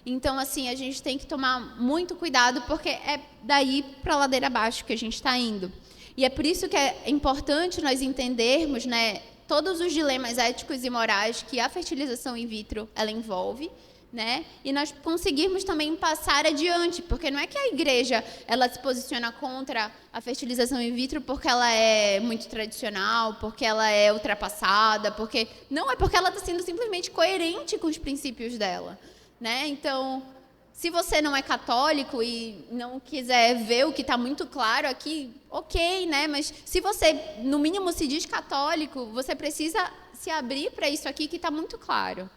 Então, assim, a gente tem que tomar muito cuidado, porque é daí para a ladeira abaixo que a gente está indo. E é por isso que é importante nós entendermos, né, todos os dilemas éticos e morais que a fertilização in vitro ela envolve, né? E nós conseguirmos também passar adiante, porque não é que a igreja ela se posiciona contra a fertilização in vitro porque ela é muito tradicional, porque ela é ultrapassada, porque não, é porque ela está sendo simplesmente coerente com os princípios dela, né? Então, se você não é católico e não quiser ver o que está muito claro aqui, ok, né? Mas se você, no mínimo, se diz católico, você precisa se abrir para isso aqui que está muito claro.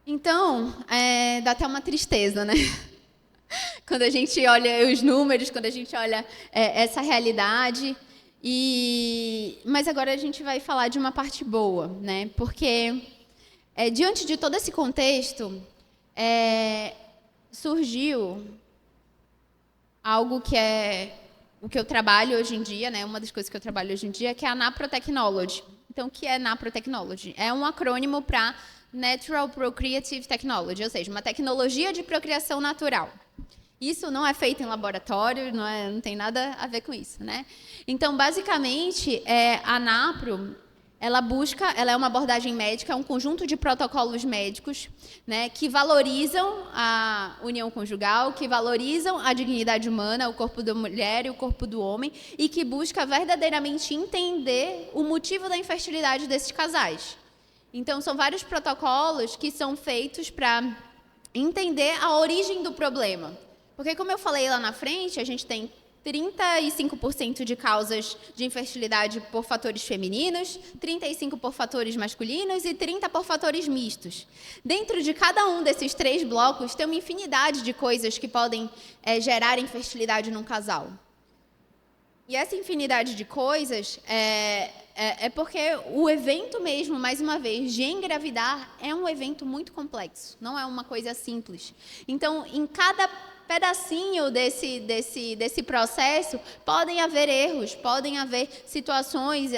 Então, dá até uma tristeza, né? Quando a gente olha os números, quando a gente olha essa realidade. Mas agora a gente vai falar de uma parte boa, né? Porque, diante de todo esse contexto, surgiu algo que é o que eu trabalho hoje em dia, né? Uma das coisas que eu trabalho hoje em dia, que é a Naprotechnology. Então, o que é Naprotechnology? É um acrônimo para Natural Procreative Technology, ou seja, uma tecnologia de procriação natural. Isso não é feito em laboratório, não tem nada a ver com isso, né? Então, basicamente, a Napro, ela é uma abordagem médica, é um conjunto de protocolos médicos, né, que valorizam a união conjugal, que valorizam a dignidade humana, o corpo da mulher e o corpo do homem, e que busca verdadeiramente entender o motivo da infertilidade desses casais. Então, são vários protocolos que são feitos para entender a origem do problema. Porque, como eu falei lá na frente, a gente tem 35% de causas de infertilidade por fatores femininos, 35% por fatores masculinos e 30% por fatores mistos. Dentro de cada um desses 3 blocos, tem uma infinidade de coisas que podem gerar infertilidade num casal. E essa infinidade de coisas é porque o evento mesmo, mais uma vez, de engravidar é um evento muito complexo, não é uma coisa simples. Então, em cada pedacinho desse processo, podem haver erros, podem haver situações,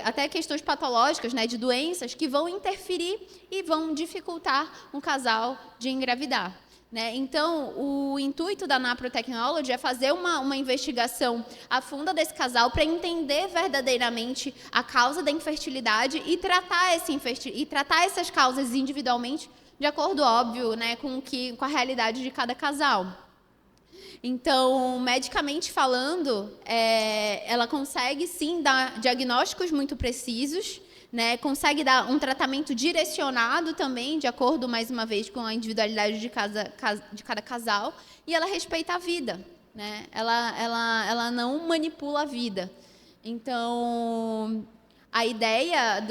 até questões patológicas, né, de doenças, que vão interferir e vão dificultar um casal de engravidar. Né? Então, o intuito da Napro Technology é fazer uma investigação a fundo desse casal para entender verdadeiramente a causa da infertilidade e tratar essas causas individualmente, de acordo, óbvio, né, com a realidade de cada casal. Então, medicamente falando, ela consegue sim dar diagnósticos muito precisos, né, consegue dar um tratamento direcionado também, de acordo, mais uma vez, com a individualidade de cada casal, e ela respeita a vida, né? Ela não manipula a vida. Então, a ideia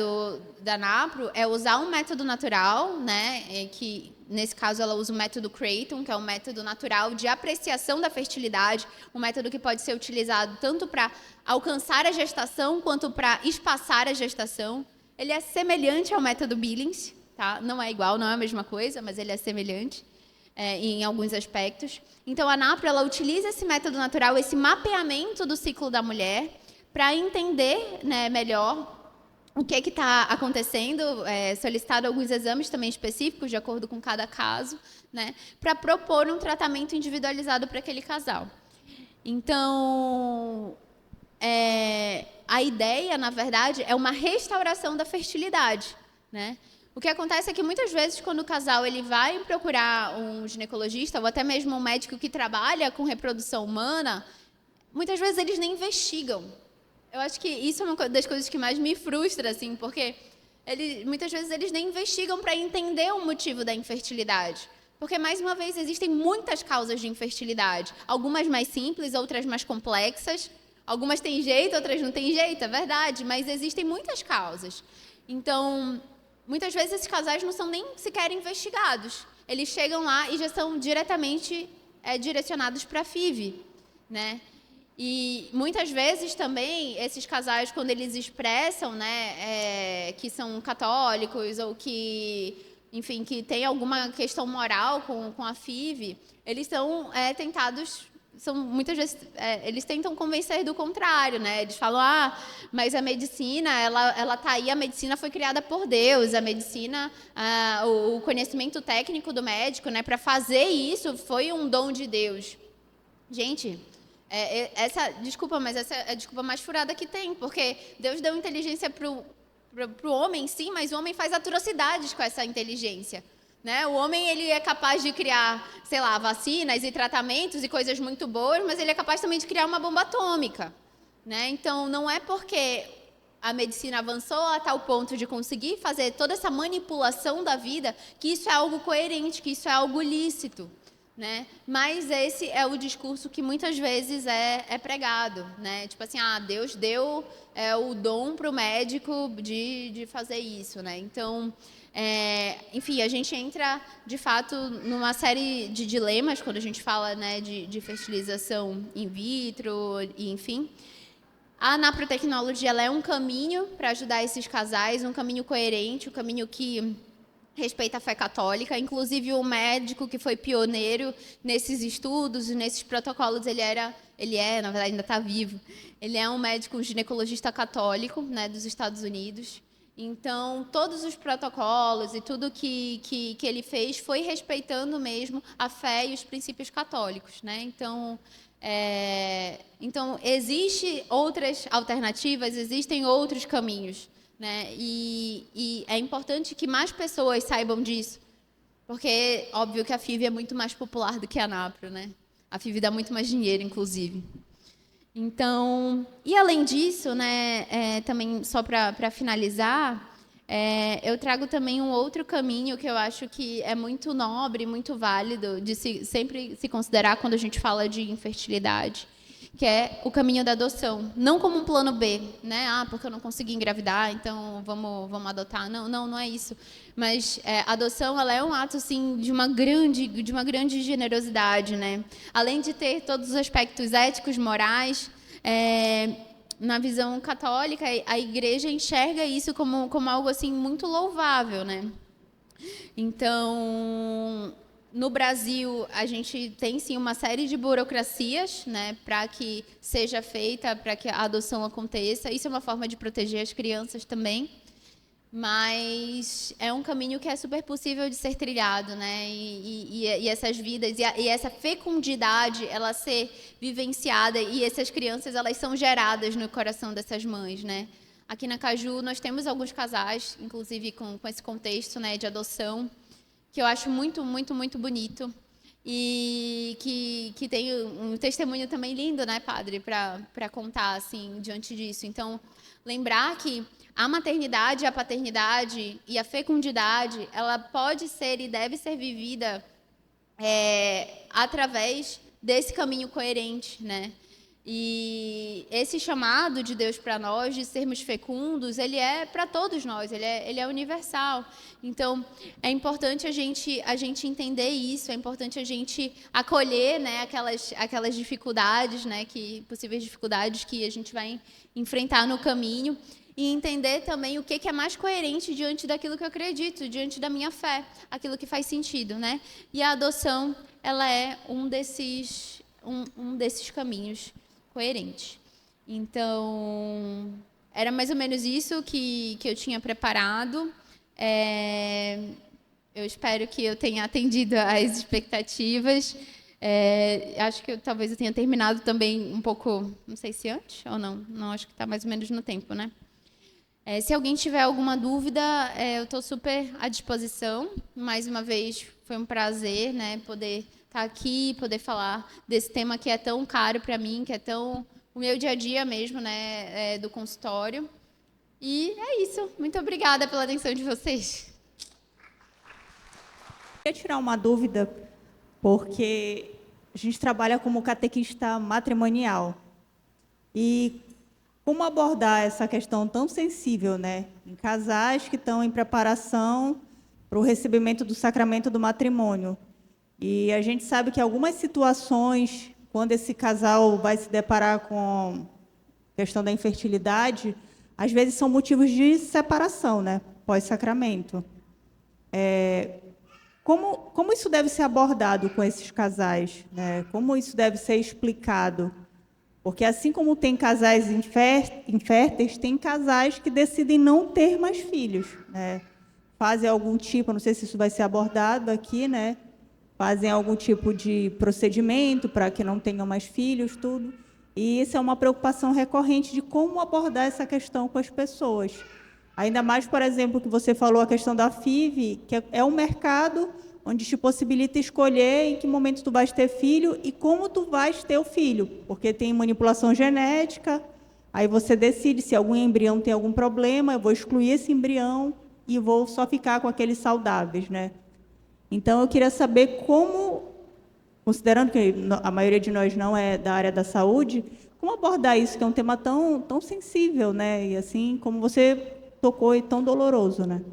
da Napro é usar um método natural, né, que, nesse caso, ela usa o método Creighton, que é um método natural de apreciação da fertilidade, um método que pode ser utilizado tanto para alcançar a gestação quanto para espaçar a gestação. Ele é semelhante ao método Billings, tá? Não é igual, não é a mesma coisa, mas ele é semelhante em alguns aspectos. Então, a Napro, ela utiliza esse método natural, esse mapeamento do ciclo da mulher, para entender, né, melhor o que está acontecendo, solicitado alguns exames também específicos, de acordo com cada caso, né, para propor um tratamento individualizado para aquele casal. Então, a ideia, na verdade, é uma restauração da fertilidade, né? O que acontece é que, muitas vezes, quando o casal ele vai procurar um ginecologista, ou até mesmo um médico que trabalha com reprodução humana, muitas vezes eles nem investigam. Eu acho que isso é uma das coisas que mais me frustra, assim, porque muitas vezes eles nem investigam para entender o motivo da infertilidade. Porque, mais uma vez, existem muitas causas de infertilidade. Algumas mais simples, outras mais complexas. Algumas têm jeito, outras não têm jeito, é verdade, mas existem muitas causas. Então, muitas vezes esses casais não são nem sequer investigados. Eles chegam lá e já são diretamente direcionados para a FIV, né? E muitas vezes também esses casais, quando eles expressam, né, que são católicos ou que, enfim, que tem alguma questão moral com a FIV, eles são tentados. Muitas vezes eles tentam convencer do contrário, né? Eles falam, mas a medicina, ela tá aí, a medicina foi criada por Deus, a medicina, o conhecimento técnico do médico, né, para fazer isso foi um dom de Deus. Gente, desculpa, mas essa é a desculpa mais furada que tem, porque Deus deu inteligência pro homem, sim, mas o homem faz atrocidades com essa inteligência. Né? O homem ele é capaz de criar, sei lá, vacinas e tratamentos e coisas muito boas, mas ele é capaz também de criar uma bomba atômica. Né? Então, não é porque a medicina avançou a tal ponto de conseguir fazer toda essa manipulação da vida que isso é algo coerente, que isso é algo lícito. Né? Mas esse é o discurso que muitas vezes é pregado. Né? Tipo assim, Deus deu o dom para o médico de fazer isso. Né? Então... enfim, a gente entra, de fato, numa série de dilemas quando a gente fala, né, de fertilização in vitro, e, enfim. A Napro Technology, ela é um caminho para ajudar esses casais, um caminho coerente, um caminho que respeita a fé católica. Inclusive, o médico que foi pioneiro nesses estudos e nesses protocolos, na verdade, ainda está vivo. Ele é um médico, um ginecologista católico, né, dos Estados Unidos. Então, todos os protocolos e tudo que ele fez foi respeitando mesmo a fé e os princípios católicos. Né? Então, existem outras alternativas, existem outros caminhos. Né? E é importante que mais pessoas saibam disso, porque, óbvio que a FIV é muito mais popular do que a Napro. Né? A FIV dá muito mais dinheiro, inclusive. Então, e além disso, né, também só para finalizar, eu trago também um outro caminho que eu acho que é muito nobre, muito válido de sempre se considerar quando a gente fala de infertilidade, que é o caminho da adoção. Não como um plano B, né? Porque eu não consegui engravidar, então vamos adotar. Não é isso. Mas a adoção, ela é um ato assim de uma grande generosidade, né? Além de ter todos os aspectos éticos, morais, na visão católica, a Igreja enxerga isso como algo assim muito louvável, né? Então, no Brasil, a gente tem, sim, uma série de burocracias, né, para que seja feita, para que a adoção aconteça. Isso é uma forma de proteger as crianças também. Mas é um caminho que é super possível de ser trilhado, né? E essas vidas, e essa fecundidade, ela ser vivenciada, e essas crianças, elas são geradas no coração dessas mães, né? Aqui na Caju, nós temos alguns casais, inclusive com esse contexto, né, de adoção, que eu acho muito, muito, muito bonito. E que tem um testemunho também lindo, né, padre, para contar, assim, diante disso. Então, lembrar que a maternidade, a paternidade e a fecundidade, ela pode ser e deve ser vivida através desse caminho coerente, né? E esse chamado de Deus para nós, de sermos fecundos, ele é para todos nós, ele é universal. Então, é importante a gente entender isso, é importante a gente acolher, né, aquelas dificuldades, né, possíveis dificuldades que a gente vai enfrentar no caminho, e entender também o que é mais coerente diante daquilo que eu acredito, diante da minha fé, aquilo que faz sentido, né? E a adoção, ela é um desses caminhos coerentes. Então, era mais ou menos isso que eu tinha preparado. Eu espero que eu tenha atendido às expectativas. Acho que talvez eu tenha terminado também um pouco, não sei se antes ou não, acho que está mais ou menos no tempo, né? Se alguém tiver alguma dúvida, eu estou super à disposição. Mais uma vez, foi um prazer, né, poder estar aqui, poder falar desse tema que é tão caro para mim, que é tão o meu dia a dia mesmo, né, do consultório. E é isso. Muito obrigada pela atenção de vocês. Eu queria tirar uma dúvida, porque a gente trabalha como catequista matrimonial. E como abordar essa questão tão sensível, né, em casais que estão em preparação para o recebimento do sacramento do matrimônio? E a gente sabe que algumas situações, quando esse casal vai se deparar com a questão da infertilidade, às vezes são motivos de separação, né, pós-sacramento. Como isso deve ser abordado com esses casais, né? Como isso deve ser explicado? Porque, assim como tem casais inférteis, tem casais que decidem não ter mais filhos, né? Fazem algum tipo, não sei se isso vai ser abordado aqui, né? Fazem algum tipo de procedimento para que não tenham mais filhos, tudo. E isso é uma preocupação recorrente de como abordar essa questão com as pessoas. Ainda mais, por exemplo, que você falou a questão da FIV, que é um mercado onde te possibilita escolher em que momento tu vais ter filho e como tu vais ter o filho, porque tem manipulação genética, aí você decide se algum embrião tem algum problema, eu vou excluir esse embrião e vou só ficar com aqueles saudáveis, né? Então, eu queria saber como, considerando que a maioria de nós não é da área da saúde, como abordar isso, que é um tema tão sensível, né? E assim, como você tocou, e tão doloroso, né?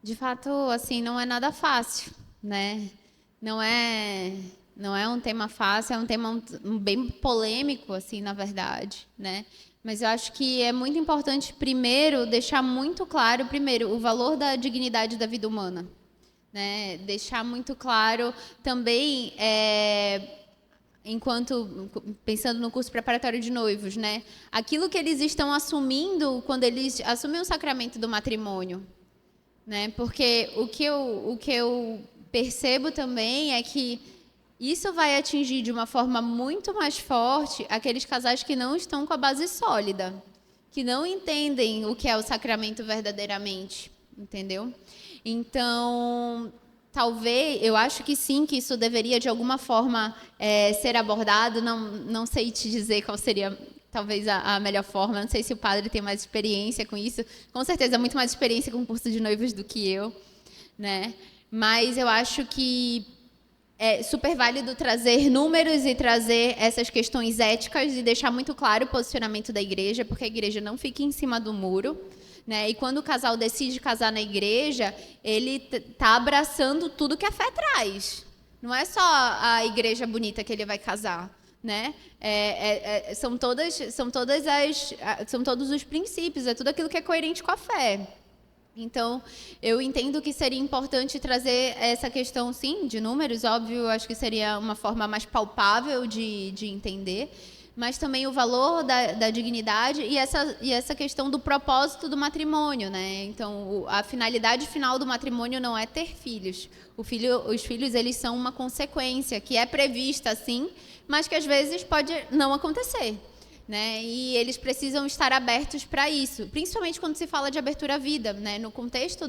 De fato, assim, não é nada fácil, né? Não é um tema fácil, é um tema bem polêmico, assim, na verdade, né? Mas eu acho que é muito importante, primeiro, deixar muito claro, o valor da dignidade da vida humana, né? Deixar muito claro também, enquanto pensando no curso preparatório de noivos, né? Aquilo que eles estão assumindo quando eles assumem o sacramento do matrimônio, né? Porque o que eu percebo também é que isso vai atingir de uma forma muito mais forte aqueles casais que não estão com a base sólida, que não entendem o que é o sacramento verdadeiramente, entendeu? Então, talvez, eu acho que sim, que isso deveria de alguma forma ser abordado. Não sei te dizer qual seria talvez a melhor forma. Não sei se o padre tem mais experiência com isso. Com certeza, muito mais experiência com o curso de noivos do que eu, né? Mas eu acho que é super válido trazer números e trazer essas questões éticas e deixar muito claro o posicionamento da igreja, porque a igreja não fica em cima do muro, né? E quando o casal decide casar na igreja, ele está abraçando tudo que a fé traz. Não é só a igreja bonita que ele vai casar, né? São todos os princípios, é tudo aquilo que é coerente com a fé. Então, eu entendo que seria importante trazer essa questão, sim, de números, óbvio, eu acho que seria uma forma mais palpável de entender, mas também o valor da dignidade e essa questão do propósito do matrimônio, né? Então, a finalidade final do matrimônio não é ter filhos. Os filhos, eles são uma consequência que é prevista, sim, mas que às vezes pode não acontecer. Né? E eles precisam estar abertos para isso, principalmente quando se fala de abertura à vida, né? No contexto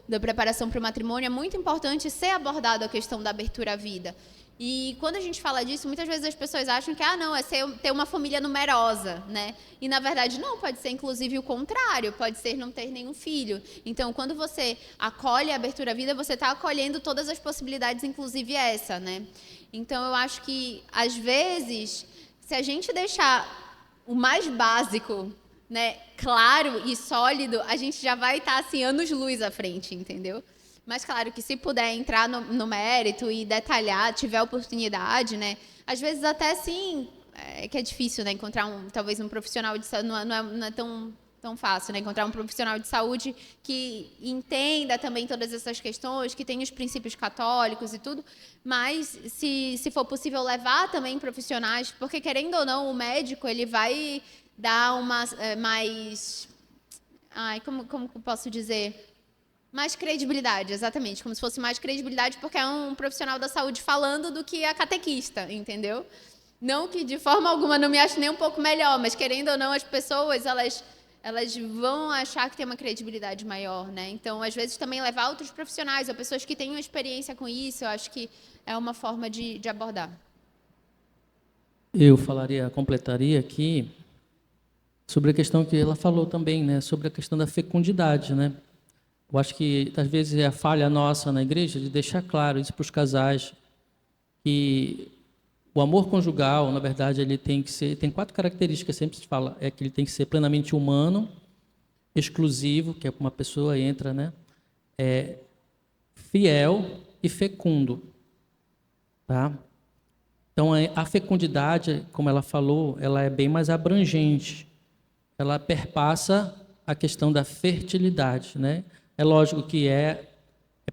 da preparação para o matrimônio, é muito importante ser abordado a questão da abertura à vida. E quando a gente fala disso, muitas vezes as pessoas acham que não, é ter uma família numerosa, né? E na verdade não, pode ser inclusive o contrário, pode ser não ter nenhum filho. Então, quando você acolhe a abertura à vida, você está acolhendo todas as possibilidades, inclusive essa, né? Então, eu acho que às vezes, se a gente deixar o mais básico, né, claro e sólido, a gente já vai estar assim, anos-luz à frente, entendeu? Mas claro que se puder entrar no mérito e detalhar, tiver oportunidade, né, às vezes até assim, que é difícil, né, encontrar talvez um profissional de saúde, não é tão fácil, né, encontrar um profissional de saúde que entenda também todas essas questões, que tenha os princípios católicos e tudo, mas se for possível levar também profissionais, porque querendo ou não, o médico, ele vai dar uma mais... como eu posso dizer? Mais credibilidade, exatamente, como se fosse mais credibilidade, porque é um profissional da saúde falando do que a catequista, entendeu? Não que de forma alguma não me ache nem um pouco melhor, mas querendo ou não, as pessoas, elas vão achar que tem uma credibilidade maior, né? Então, às vezes, também levar outros profissionais ou pessoas que tenham experiência com isso, eu acho que é uma forma de abordar. Eu completaria aqui sobre a questão que ela falou também, né? Sobre a questão da fecundidade, né? Eu acho que, às vezes, é a falha nossa na igreja de deixar claro isso para os casais, que o amor conjugal, na verdade, ele tem 4 características, sempre se fala, que ele tem que ser plenamente humano, exclusivo, que é uma pessoa entra, né? Fiel e fecundo, tá? Então, a fecundidade, como ela falou, ela é bem mais abrangente. Ela perpassa a questão da fertilidade, né? É lógico que é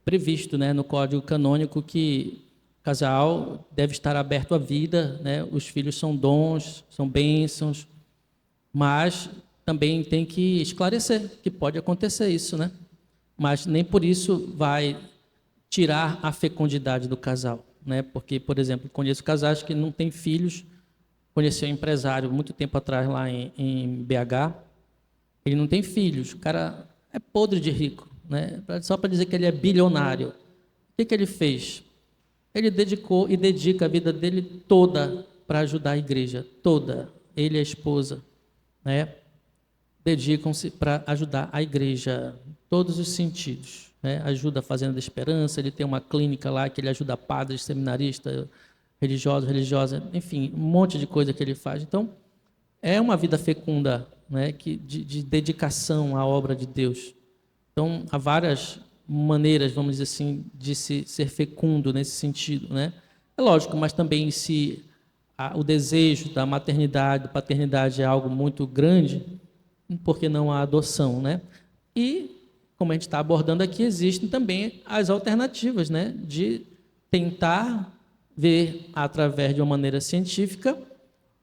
previsto, né, no Código Canônico que o casal deve estar aberto à vida, né? Os filhos são dons, são bênçãos, mas também tem que esclarecer que pode acontecer isso, né? Mas nem por isso vai tirar a fecundidade do casal, né? Porque, por exemplo, conheço casais que não têm filhos. Conheci um empresário muito tempo atrás lá em BH. Ele não tem filhos. O cara é podre de rico, né? Só para dizer que ele é bilionário. O que ele fez? Ele dedicou e dedica a vida dele toda para ajudar a igreja, toda. Ele e a esposa, né? Dedicam-se para ajudar a igreja em todos os sentidos, né? Ajuda a Fazenda da Esperança, ele tem uma clínica lá que ele ajuda padres, seminaristas, religiosa, enfim, um monte de coisa que ele faz. Então, é uma vida fecunda, né? de dedicação à obra de Deus. Então, há várias maneiras, vamos dizer assim, de ser fecundo nesse sentido, né? É lógico, mas também se o desejo da maternidade, da paternidade é algo muito grande, por que não a adoção, né? E, como a gente está abordando aqui, existem também as alternativas, né? De tentar ver, através de uma maneira científica,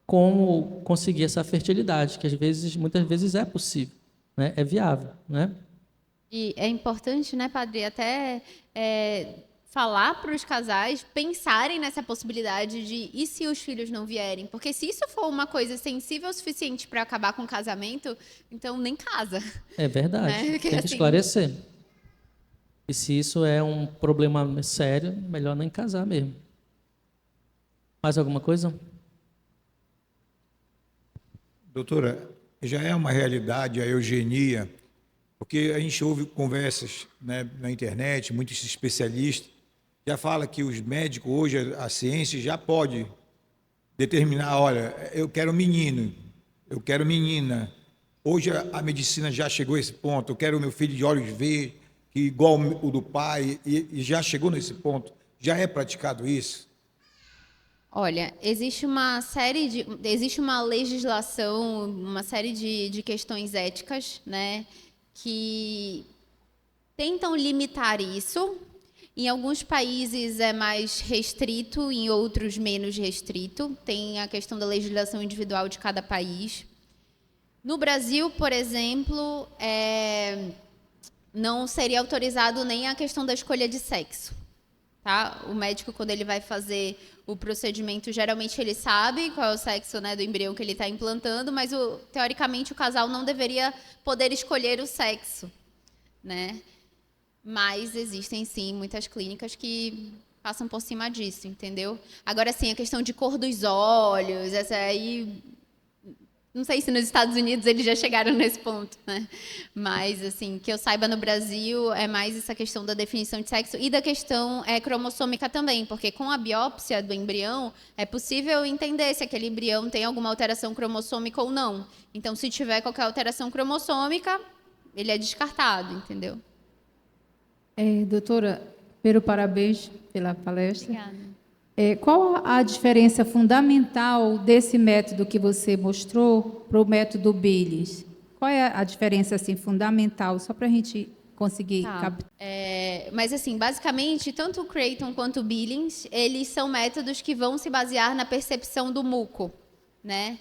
como conseguir essa fertilidade, que muitas vezes é possível, né? É viável, né? E é importante, né, padre, até falar para os casais pensarem nessa possibilidade de e se os filhos não vierem? Porque se isso for uma coisa sensível o suficiente para acabar com o casamento, então nem casa. É verdade, né? Porque, tem que esclarecer. E se isso é um problema sério, melhor nem casar mesmo. Mais alguma coisa? Doutora, já é uma realidade a eugenia, porque a gente ouve conversas, né, na internet, muitos especialistas já falam que os médicos hoje, a ciência já pode determinar, olha, eu quero menino, eu quero menina. Hoje a medicina já chegou a esse ponto, eu quero o meu filho de olhos verdes, igual o do pai, e já chegou nesse ponto. Já é praticado isso? Olha, existe uma legislação, uma série de questões éticas, né, que tentam limitar isso. Em alguns países é mais restrito, em outros menos restrito. Tem a questão da legislação individual de cada país. No Brasil, por exemplo, não seria autorizado nem a questão da escolha de sexo. Tá? O médico, quando ele vai fazer o procedimento, geralmente ele sabe qual é o sexo, né, do embrião que ele está implantando, mas, teoricamente, o casal não deveria poder escolher o sexo, né? Mas existem, sim, muitas clínicas que passam por cima disso, entendeu? Agora, sim, a questão de cor dos olhos, essa aí... Não sei se nos Estados Unidos eles já chegaram nesse ponto, né? Mas, assim, que eu saiba, no Brasil é mais essa questão da definição de sexo e da questão cromossômica também, porque com a biópsia do embrião é possível entender se aquele embrião tem alguma alteração cromossômica ou não. Então, se tiver qualquer alteração cromossômica, ele é descartado, entendeu? Doutora, primeiro, parabéns pela palestra. Obrigada. Qual a diferença fundamental desse método que você mostrou para o método Billings? Qual é a diferença assim, fundamental, só para a gente conseguir captar? Mas, assim, basicamente, tanto o Creighton quanto o Billings, eles são métodos que vão se basear na percepção do muco, né?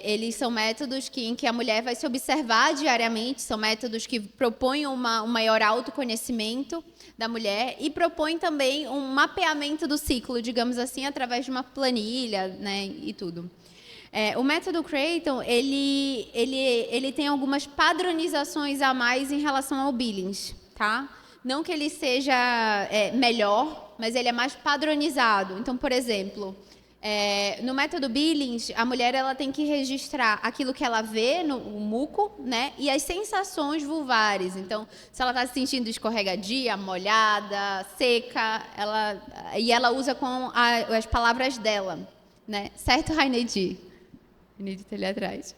Eles são métodos em que a mulher vai se observar diariamente, são métodos que propõem um maior autoconhecimento da mulher e propõem também um mapeamento do ciclo, digamos assim, através de uma planilha, né, e tudo. O método Creighton, ele tem algumas padronizações a mais em relação ao Billings, tá? Não que ele seja melhor, mas ele é mais padronizado. Então, por exemplo... no método Billings, a mulher ela tem que registrar aquilo que ela vê no muco, né, e as sensações vulvares. Então, se ela está se sentindo escorregadia, molhada, seca, ela usa com as palavras dela, né? Certo, Rainedi? Rainedi está ali atrás.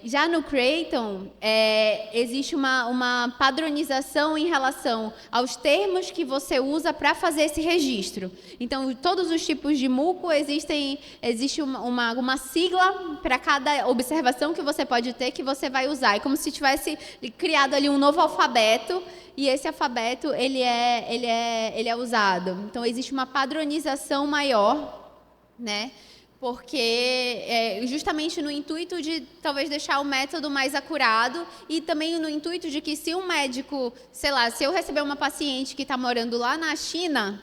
Já no Creighton, existe uma padronização em relação aos termos que você usa para fazer esse registro. Então, todos os tipos de muco, existe uma sigla para cada observação que você pode ter, que você vai usar. É como se tivesse criado ali um novo alfabeto, e esse alfabeto ele é usado. Então, existe uma padronização maior, né? Porque justamente no intuito de talvez deixar o método mais acurado e também no intuito de que se um médico, sei lá, se eu receber uma paciente que está morando lá na China,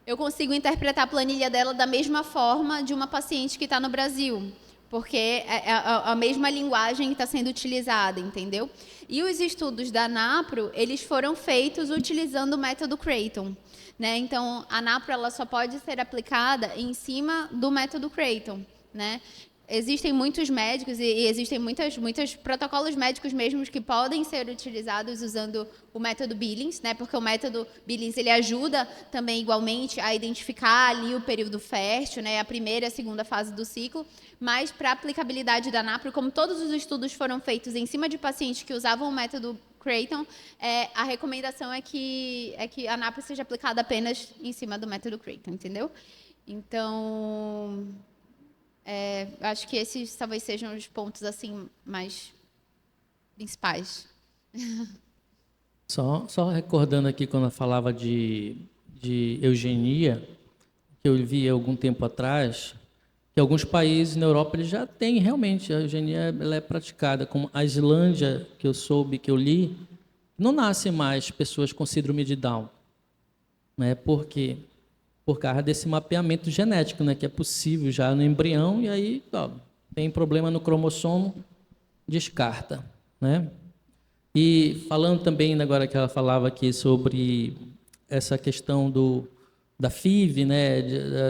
eu consigo interpretar a planilha dela da mesma forma de uma paciente que está no Brasil, porque é a mesma linguagem que está sendo utilizada, entendeu? E os estudos da NAPRO, eles foram feitos utilizando o método Creighton. Né? Então, a NAPRO ela só pode ser aplicada em cima do método Creighton, né? Existem muitos médicos e existem muitos protocolos médicos mesmo que podem ser utilizados usando o método Billings, né? Porque o método Billings ele ajuda também igualmente a identificar ali o período fértil, né? A primeira e a segunda fase do ciclo, mas para a aplicabilidade da NAPRO, como todos os estudos foram feitos em cima de pacientes que usavam o método Creighton, a recomendação é que a NAPRO seja aplicada apenas em cima do método Creighton, entendeu? Então, acho que esses talvez sejam os pontos assim mais principais. Só recordando aqui quando eu falava de eugenia, que eu vi algum tempo atrás, que alguns países na Europa eles já têm realmente, a eugenia ela é praticada, como a Islândia, que eu soube, que eu li, não nascem mais pessoas com síndrome de Down. Né? Por quê? Por causa desse mapeamento genético, né? Que é possível já no embrião, e aí tem problema no cromossomo, descarta. Né? E falando também, agora que ela falava aqui sobre essa questão da FIV, né,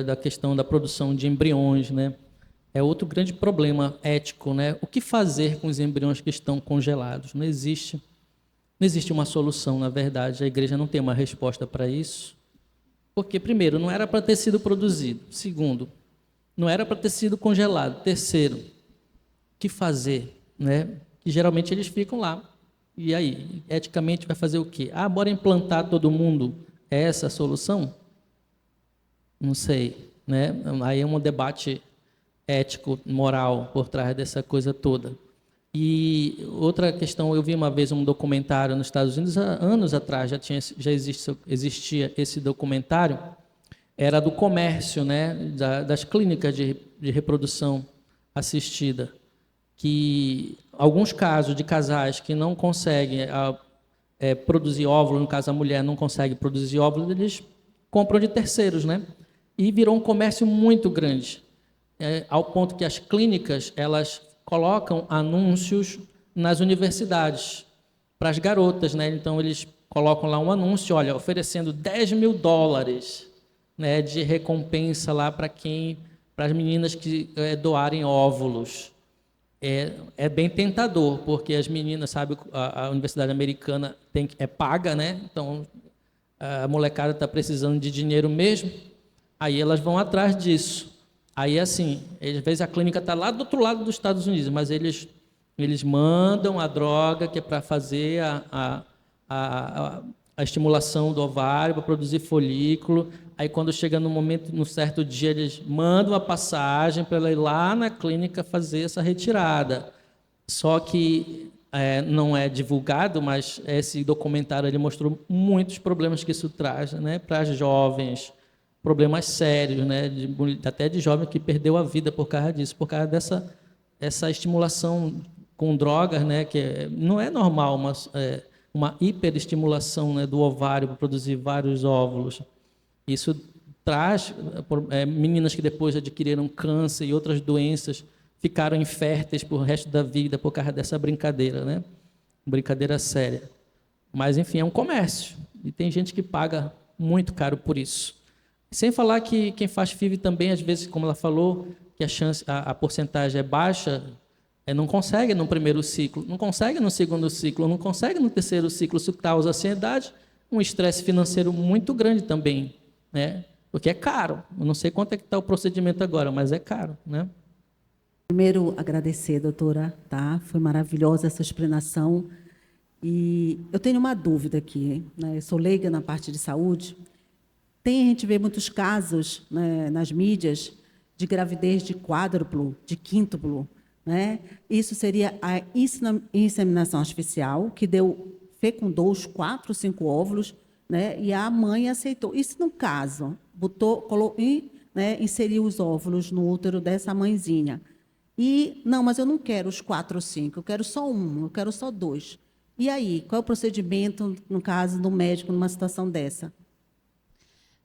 da questão da produção de embriões, né, é outro grande problema ético, né? O que fazer com os embriões que estão congelados? Não existe uma solução, na verdade. A igreja não tem uma resposta para isso, porque primeiro não era para ter sido produzido, segundo não era para ter sido congelado, terceiro o que fazer, né? Que geralmente eles ficam lá. E aí, eticamente vai fazer o quê? Bora implantar todo mundo? É essa a solução? Não sei, né? Aí é um debate ético, moral por trás dessa coisa toda. E outra questão, eu vi uma vez um documentário nos Estados Unidos, há anos atrás, já existia esse documentário, era do comércio, né, das clínicas de reprodução assistida, que alguns casos de casais que não conseguem produzir óvulos, no caso a mulher não consegue produzir óvulos, eles compram de terceiros, né? E virou um comércio muito grande, ao ponto que as clínicas, elas colocam anúncios nas universidades para as garotas, né? Então eles colocam lá um anúncio, olha, oferecendo $10.000, né, de recompensa lá para as meninas que doarem óvulos. É bem tentador, porque as meninas, sabe, a universidade americana é paga, né? Então a molecada está precisando de dinheiro mesmo, aí elas vão atrás disso. Aí, assim, às vezes a clínica está lá do outro lado dos Estados Unidos, mas eles mandam a droga que é para fazer a estimulação do ovário, para produzir folículo. Aí, quando chega no certo dia, eles mandam a passagem para ela ir lá na clínica fazer essa retirada. Só que não é divulgado, mas esse documentário ele mostrou muitos problemas que isso traz, né, para as jovens, problemas sérios, né, até de jovem que perdeu a vida por causa disso, por causa dessa estimulação com drogas, né, que não é normal, mas uma hiperestimulação, né, do ovário para produzir vários óvulos. Isso traz meninas que depois adquiriram câncer e outras doenças, ficaram inférteis por resto da vida por causa dessa brincadeira, né? Brincadeira séria. Mas, enfim, é um comércio. E tem gente que paga muito caro por isso. Sem falar que quem faz FIV também, às vezes, como ela falou, que a porcentagem é baixa, não consegue no primeiro ciclo, não consegue no segundo ciclo, não consegue no terceiro ciclo. Isso causa ansiedade, um estresse financeiro muito grande também, né? Porque é caro. Eu não sei quanto é que está o procedimento agora, mas é caro, né? Primeiro, agradecer, doutora, tá? Foi maravilhosa essa explanação. E eu tenho uma dúvida aqui, né? Eu sou leiga na parte de saúde. A gente vê muitos casos, né, nas mídias de gravidez de quádruplo, de quíntuplo, né? Isso seria a inseminação artificial, que fecundou os 4 ou 5 óvulos, né? E a mãe aceitou. Isso, no caso, inseriu os óvulos no útero dessa mãezinha. E, não, mas eu não quero os 4 ou 5, eu quero só 1, eu quero só 2. E aí, qual é o procedimento, no caso do médico, numa situação dessa?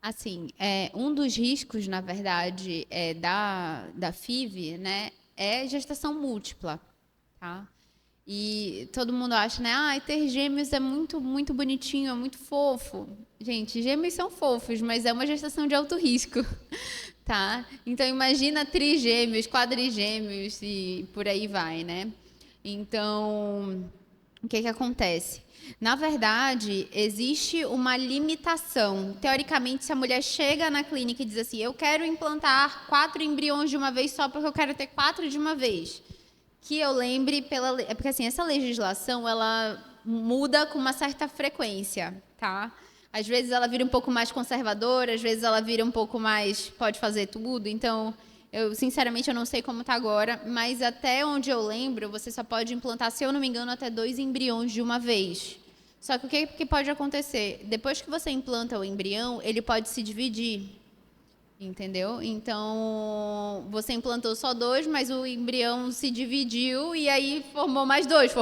Assim, um dos riscos, na verdade, da FIV, né, é gestação múltipla, tá? E todo mundo acha, né, ter gêmeos é muito, muito bonitinho, é muito fofo. Gente, gêmeos são fofos, mas é uma gestação de alto risco, tá? Então, imagina trigêmeos, quadrigêmeos e por aí vai, né? Então, o que acontece? Na verdade, existe uma limitação. Teoricamente, se a mulher chega na clínica e diz assim, eu quero implantar 4 embriões de uma vez só porque eu quero ter 4 de uma vez, que eu lembre, porque assim, essa legislação ela muda com uma certa frequência, tá? Às vezes ela vira um pouco mais conservadora, às vezes ela vira um pouco mais pode fazer tudo. Então, sinceramente, eu não sei como está agora, mas até onde eu lembro, você só pode implantar, se eu não me engano, até 2 embriões de uma vez. Só que o que pode acontecer? Depois que você implanta o embrião, ele pode se dividir, entendeu? Então, você implantou só 2, mas o embrião se dividiu e aí formou mais 2.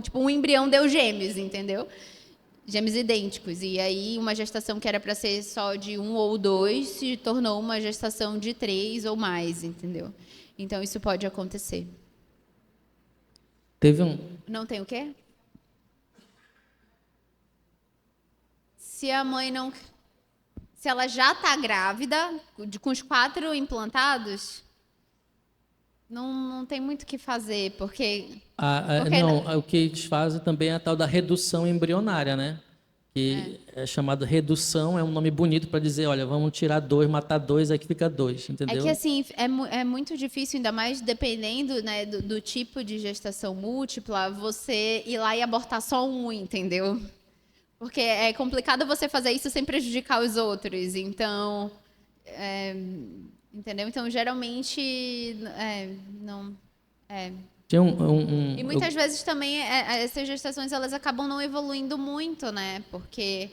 Tipo, um embrião deu gêmeos, entendeu? Gêmeos idênticos. E aí, uma gestação que era para ser só de 1 ou 2 se tornou uma gestação de 3 ou mais, entendeu? Então, isso pode acontecer. Não tem o quê? Se a mãe não... Se ela já está grávida, com os 4 implantados, não tem muito o que fazer, porque... o que eles fazem também é a tal da redução embrionária, né? Que é chamada redução, é um nome bonito para dizer, olha, vamos tirar 2, matar 2, aí que fica 2, entendeu? É que, assim, é muito difícil, ainda mais dependendo, né, do tipo de gestação múltipla, você ir lá e abortar só um, entendeu? Porque é complicado você fazer isso sem prejudicar os outros. Então, entendeu? Então, geralmente, Tinha E muitas vezes também essas gestações elas acabam não evoluindo muito, né? Porque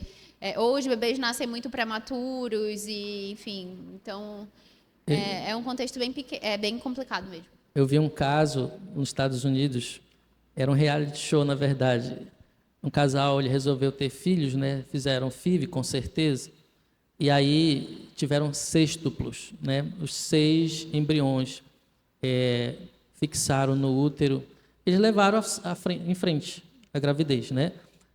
ou os bebês nascem muito prematuros e, enfim, então é um contexto bem complicado mesmo. Eu vi um caso nos Estados Unidos, era um reality show, na verdade. Um casal, ele resolveu ter filhos, né? Fizeram FIV, com certeza. E aí tiveram sextuplos, né? Os 6 embriões fixaram no útero. Eles levaram em frente a gravidez, né?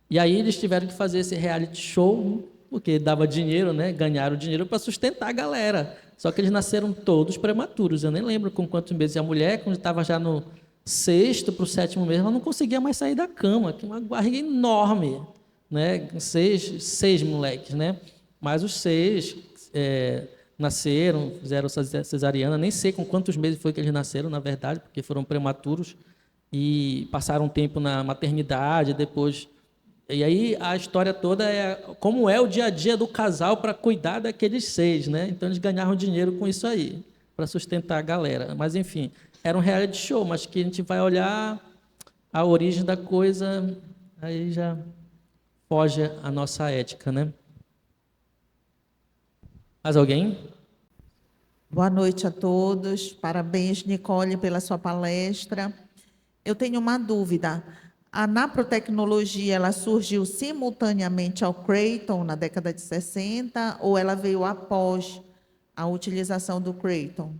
E aí eles tiveram que fazer esse reality show, porque dava dinheiro, né? Ganharam dinheiro para sustentar a galera. Só que eles nasceram todos prematuros. Eu nem lembro com quantos meses. E a mulher, quando estava já no 6º para o 7º mês, ela não conseguia mais sair da cama. Que uma barriga enorme, né? Seis moleques, né? Mas os 6 nasceram, fizeram cesariana. Nem sei com quantos meses foi que eles nasceram, na verdade, porque foram prematuros e passaram um tempo na maternidade, depois. E aí a história toda é como é o dia a dia do casal para cuidar daqueles 6, né? Então eles ganharam dinheiro com isso aí, para sustentar a galera. Mas enfim, era um reality show, mas que a gente vai olhar a origem da coisa, aí já foge a nossa ética, né? Mais alguém? Boa noite a todos. Parabéns, Nicole, pela sua palestra. Eu tenho uma dúvida. A naprotecnologia, ela surgiu simultaneamente ao Creighton na década de 60 ou ela veio após a utilização do Creighton?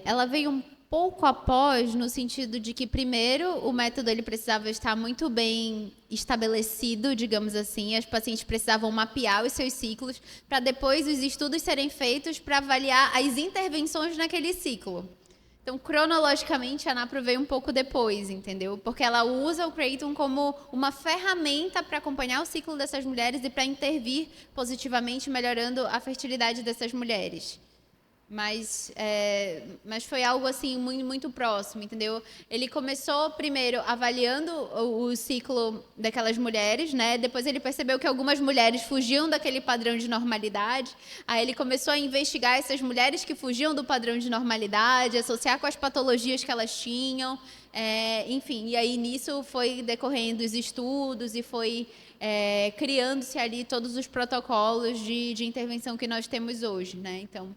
Ela veio um pouco após, no sentido de que, primeiro, o método ele precisava estar muito bem estabelecido, digamos assim. As pacientes precisavam mapear os seus ciclos para depois os estudos serem feitos para avaliar as intervenções naquele ciclo. Então, cronologicamente, a NAPRO veio um pouco depois, entendeu? Porque ela usa o Creighton como uma ferramenta para acompanhar o ciclo dessas mulheres e para intervir positivamente, melhorando a fertilidade dessas mulheres. Mas foi algo assim muito, muito próximo, entendeu? Ele começou primeiro avaliando o ciclo daquelas mulheres, né? Depois ele percebeu que algumas mulheres fugiam daquele padrão de normalidade. Aí ele começou a investigar essas mulheres que fugiam do padrão de normalidade, associar com as patologias que elas tinham, enfim. E aí nisso foi decorrendo os estudos e foi criando-se ali todos os protocolos de intervenção que nós temos hoje, né? Então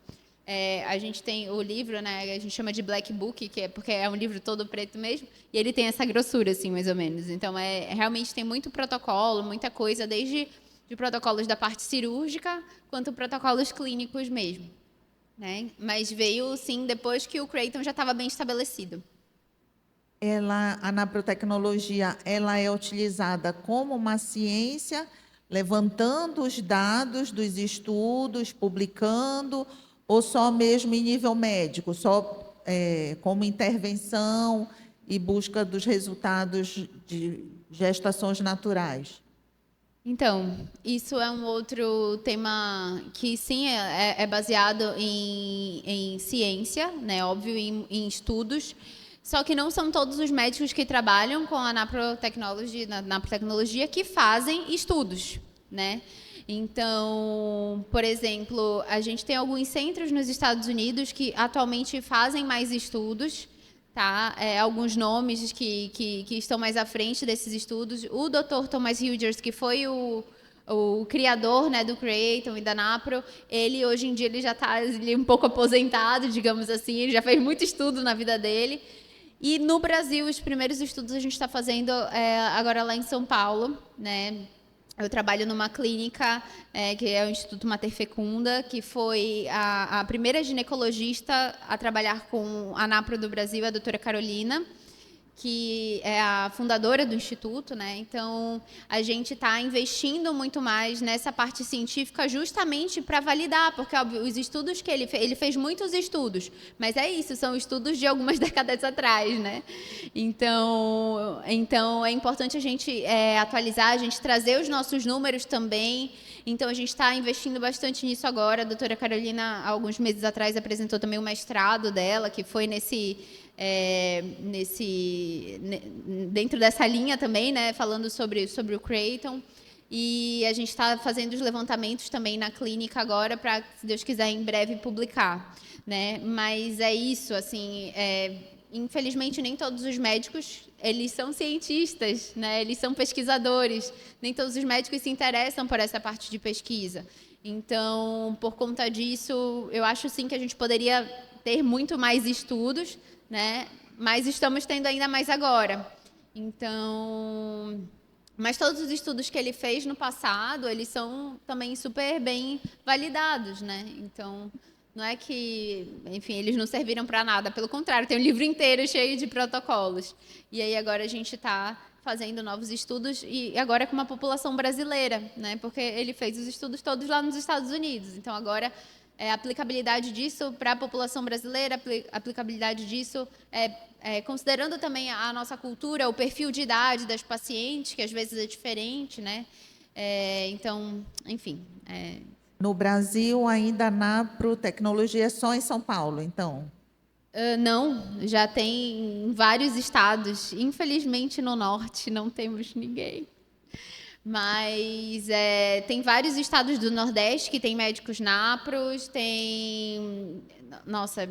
a gente tem o livro, né? A gente chama de Black Book, que é porque é um livro todo preto mesmo, e ele tem essa grossura, assim, mais ou menos. Então, realmente tem muito protocolo, muita coisa, desde de protocolos da parte cirúrgica, quanto protocolos clínicos mesmo, né? Mas veio, sim, depois que o Creighton já estava bem estabelecido. A naprotecnologia, ela é utilizada como uma ciência, levantando os dados dos estudos, publicando, ou só mesmo em nível médico, só como intervenção e busca dos resultados de gestações naturais? Então, isso é um outro tema que, sim, é baseado em ciência, né? Óbvio, em estudos, só que não são todos os médicos que trabalham com a naprotecnologia que fazem estudos, né? Então, por exemplo, a gente tem alguns centros nos Estados Unidos que atualmente fazem mais estudos, tá? Alguns nomes que estão mais à frente desses estudos. O Dr. Thomas Hugers, que foi o criador, né, do Creighton e da NAPRO, ele hoje em dia ele já está um pouco aposentado, digamos assim, ele já fez muito estudo na vida dele. E no Brasil, os primeiros estudos a gente está fazendo agora lá em São Paulo, né? Eu trabalho numa clínica que é o Instituto Mater Fecunda, que foi a primeira ginecologista a trabalhar com a NAPRO do Brasil, a doutora Carolina, que é a fundadora do Instituto, né? Então, a gente está investindo muito mais nessa parte científica justamente para validar, porque, óbvio, os estudos que ele fez muitos estudos, mas é isso, são estudos de algumas décadas atrás, né? Então é importante a gente atualizar, a gente trazer os nossos números também. Então, a gente está investindo bastante nisso agora. A doutora Carolina, há alguns meses atrás, apresentou também o mestrado dela, que foi dentro dessa linha também, né, falando sobre o Creighton. E a gente está fazendo os levantamentos também na clínica agora para, se Deus quiser, em breve publicar, né? Mas é isso, assim, infelizmente, nem todos os médicos, eles são cientistas, né? Eles são pesquisadores. Nem todos os médicos se interessam por essa parte de pesquisa. Então, por conta disso, eu acho sim que a gente poderia ter muito mais estudos, né? Mas estamos tendo ainda mais agora. Então, mas todos os estudos que ele fez no passado, eles são também super bem validados, né? Então, não é que, enfim, eles não serviram para nada. Pelo contrário, tem um livro inteiro cheio de protocolos. E aí agora a gente está fazendo novos estudos e agora com uma população brasileira, né? Porque ele fez os estudos todos lá nos Estados Unidos. Então, agora, a aplicabilidade disso para a população brasileira, a aplicabilidade disso considerando também a nossa cultura, o perfil de idade das pacientes, que às vezes é diferente, né? Então, enfim. No Brasil, ainda na Protecnologia é só em São Paulo, então? Não, já tem em vários estados. Infelizmente, no norte não temos ninguém. Mas tem vários estados do Nordeste que tem médicos NAPROS, tem... Nossa,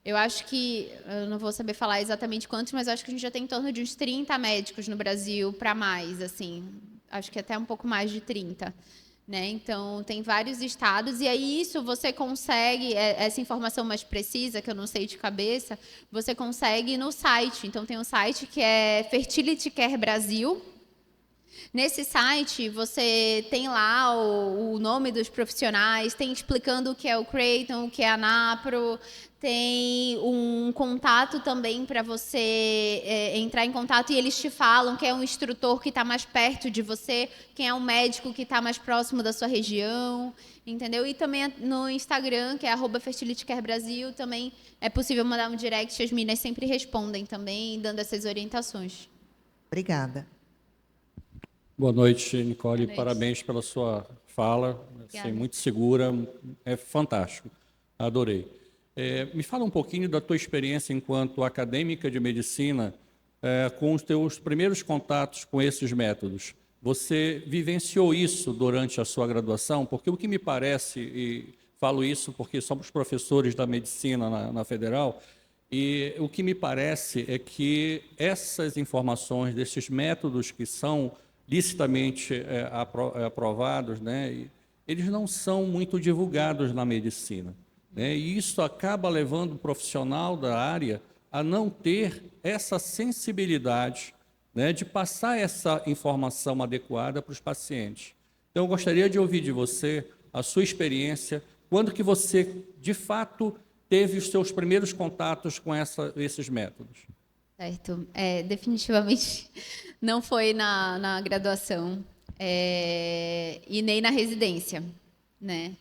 eu acho que... Eu não vou saber falar exatamente quantos, mas acho que a gente já tem em torno de uns 30 médicos no Brasil, para mais, assim. Acho que até um pouco mais de 30. Né? Então, tem vários estados, e aí isso você consegue, essa informação mais precisa, que eu não sei de cabeça, você consegue no site. Então, tem um site que é Fertility Care Brasil. Nesse site, você tem lá o nome dos profissionais, tem explicando o que é o Creighton, o que é a NAPRO, tem um contato também para você entrar em contato e eles te falam quem é um instrutor que está mais perto de você, quem é um médico que está mais próximo da sua região, entendeu? E também no Instagram, que é @FertilityCareBrasil, também é possível mandar um direct, as meninas sempre respondem também, dando essas orientações. Obrigada. Boa noite, Nicole. Boa noite. Parabéns pela sua fala. Achei muito segura, é fantástico. Adorei. Me fala um pouquinho da tua experiência enquanto acadêmica de medicina com os teus primeiros contatos com esses métodos. Você vivenciou isso durante a sua graduação? Porque o que me parece, e falo isso porque somos professores da medicina na Federal, e o que me parece é que essas informações desses métodos que são licitamente aprovados, né, eles não são muito divulgados na medicina. Né, e isso acaba levando o profissional da área a não ter essa sensibilidade, né, de passar essa informação adequada para os pacientes. Então, eu gostaria de ouvir de você a sua experiência, quando que você, de fato, teve os seus primeiros contatos com esses métodos. Certo. Definitivamente não foi na graduação e nem na residência, né?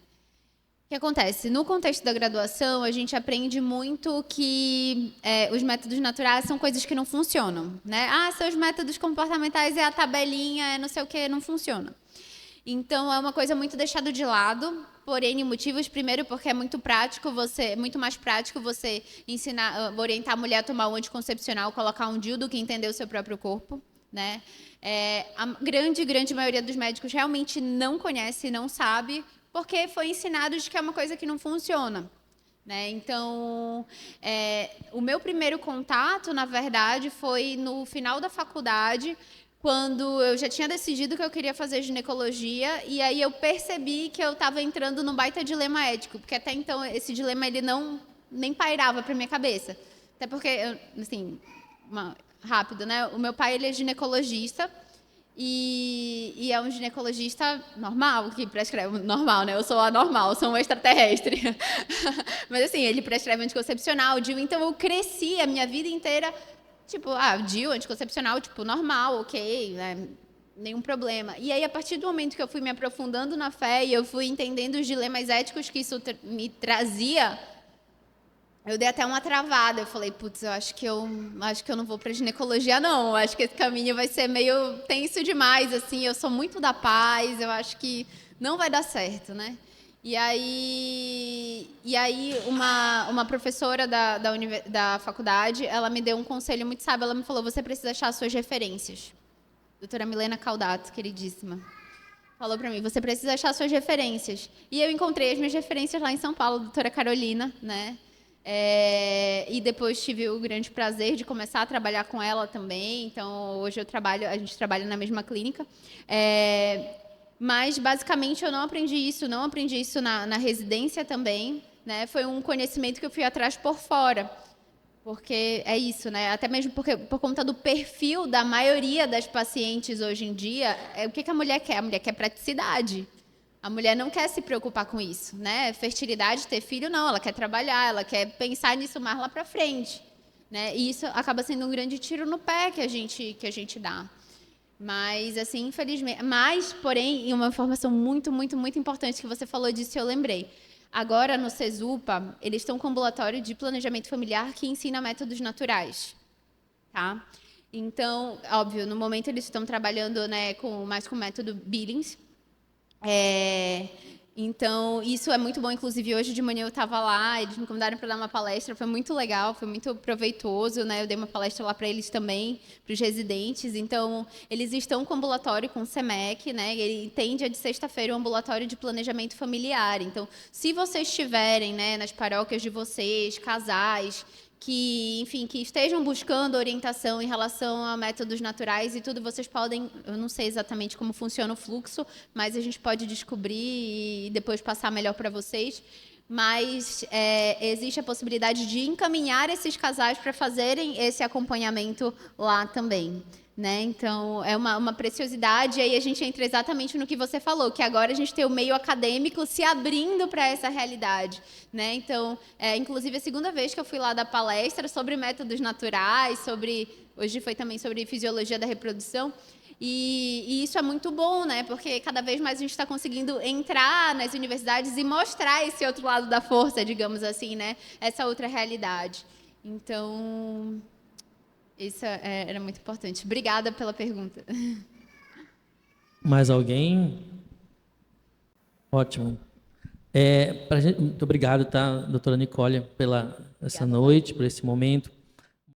O que acontece? No contexto da graduação, a gente aprende muito que os métodos naturais são coisas que não funcionam, né? Seus métodos comportamentais é a tabelinha, não sei o que, não funciona. Então, é uma coisa muito deixada de lado, por N motivos. Primeiro, porque é muito mais prático você orientar a mulher a tomar um anticoncepcional, colocar um DIU, do que entender o seu próprio corpo, né? A grande maioria dos médicos realmente não conhece, não sabe, porque foi ensinado de que é uma coisa que não funciona. Né? Então, o meu primeiro contato, na verdade, foi no final da faculdade, quando eu já tinha decidido que eu queria fazer ginecologia, e aí eu percebi que eu estava entrando num baita dilema ético, porque até então esse dilema ele nem pairava para minha cabeça. Até porque, assim, rápido, né? O meu pai ele é ginecologista, e é um ginecologista normal, que prescreve... Normal, né? Eu sou anormal, sou um extraterrestre. Mas, assim, ele prescreve anticoncepcional, DIU, então eu cresci a minha vida inteira... Tipo, DIU, anticoncepcional, tipo, normal, ok, né? Nenhum problema. E aí, a partir do momento que eu fui me aprofundando na fé e eu fui entendendo os dilemas éticos que isso me trazia, eu dei até uma travada. Eu falei, putz, eu acho que eu não vou para ginecologia, não. Eu acho que esse caminho vai ser meio tenso demais, assim. Eu sou muito da paz, eu acho que não vai dar certo, né? E aí uma professora da faculdade, ela me deu um conselho muito sábio. Ela me falou, você precisa achar as suas referências. Doutora Milena Caldato, queridíssima. Falou para mim, você precisa achar as suas referências. E eu encontrei as minhas referências lá em São Paulo, doutora Carolina, né? E depois tive o grande prazer de começar a trabalhar com ela também. Então, hoje a gente trabalha na mesma clínica. Mas, basicamente, eu não aprendi isso na residência também, né? Foi um conhecimento que eu fui atrás por fora. Porque é isso, né? Até mesmo por conta do perfil da maioria das pacientes hoje em dia, o que a mulher quer? A mulher quer praticidade. A mulher não quer se preocupar com isso, né? Fertilidade, ter filho, não. Ela quer trabalhar, ela quer pensar nisso mais lá para frente, né? E isso acaba sendo um grande tiro no pé que a gente dá. Mas, assim, infelizmente... Mas, porém, uma informação muito, muito, muito importante que você falou disso, eu lembrei. Agora, no CESUPA, eles estão com um ambulatório de planejamento familiar que ensina métodos naturais, tá? Então, óbvio, no momento eles estão trabalhando, né, mais com o método Billings. Então, isso é muito bom. Inclusive, hoje de manhã eu estava lá, eles me convidaram para dar uma palestra, foi muito legal, foi muito proveitoso, né? Eu dei uma palestra lá para eles também, para os residentes. Então, eles estão com ambulatório com o SEMEC, né? Ele tem dia de sexta-feira um ambulatório de planejamento familiar. Então, se vocês tiverem, né, nas paróquias de vocês, casais que, enfim, que estejam buscando orientação em relação a métodos naturais e tudo, vocês podem, eu não sei exatamente como funciona o fluxo, mas a gente pode descobrir e depois passar melhor para vocês. Mas existe a possibilidade de encaminhar esses casais para fazerem esse acompanhamento lá também, né? Então, é uma preciosidade, e aí a gente entra exatamente no que você falou, que agora a gente tem o meio acadêmico se abrindo para essa realidade, né? Então, inclusive, a segunda vez que eu fui lá dar palestra sobre métodos naturais, hoje foi também sobre fisiologia da reprodução, e isso é muito bom, né? Porque cada vez mais a gente está conseguindo entrar nas universidades e mostrar esse outro lado da força, digamos assim, né? Essa outra realidade. Então, isso era muito importante. Obrigada pela pergunta. Mais alguém? Ótimo. Muito obrigado, tá, doutora Nicole, pela essa noite, por esse momento.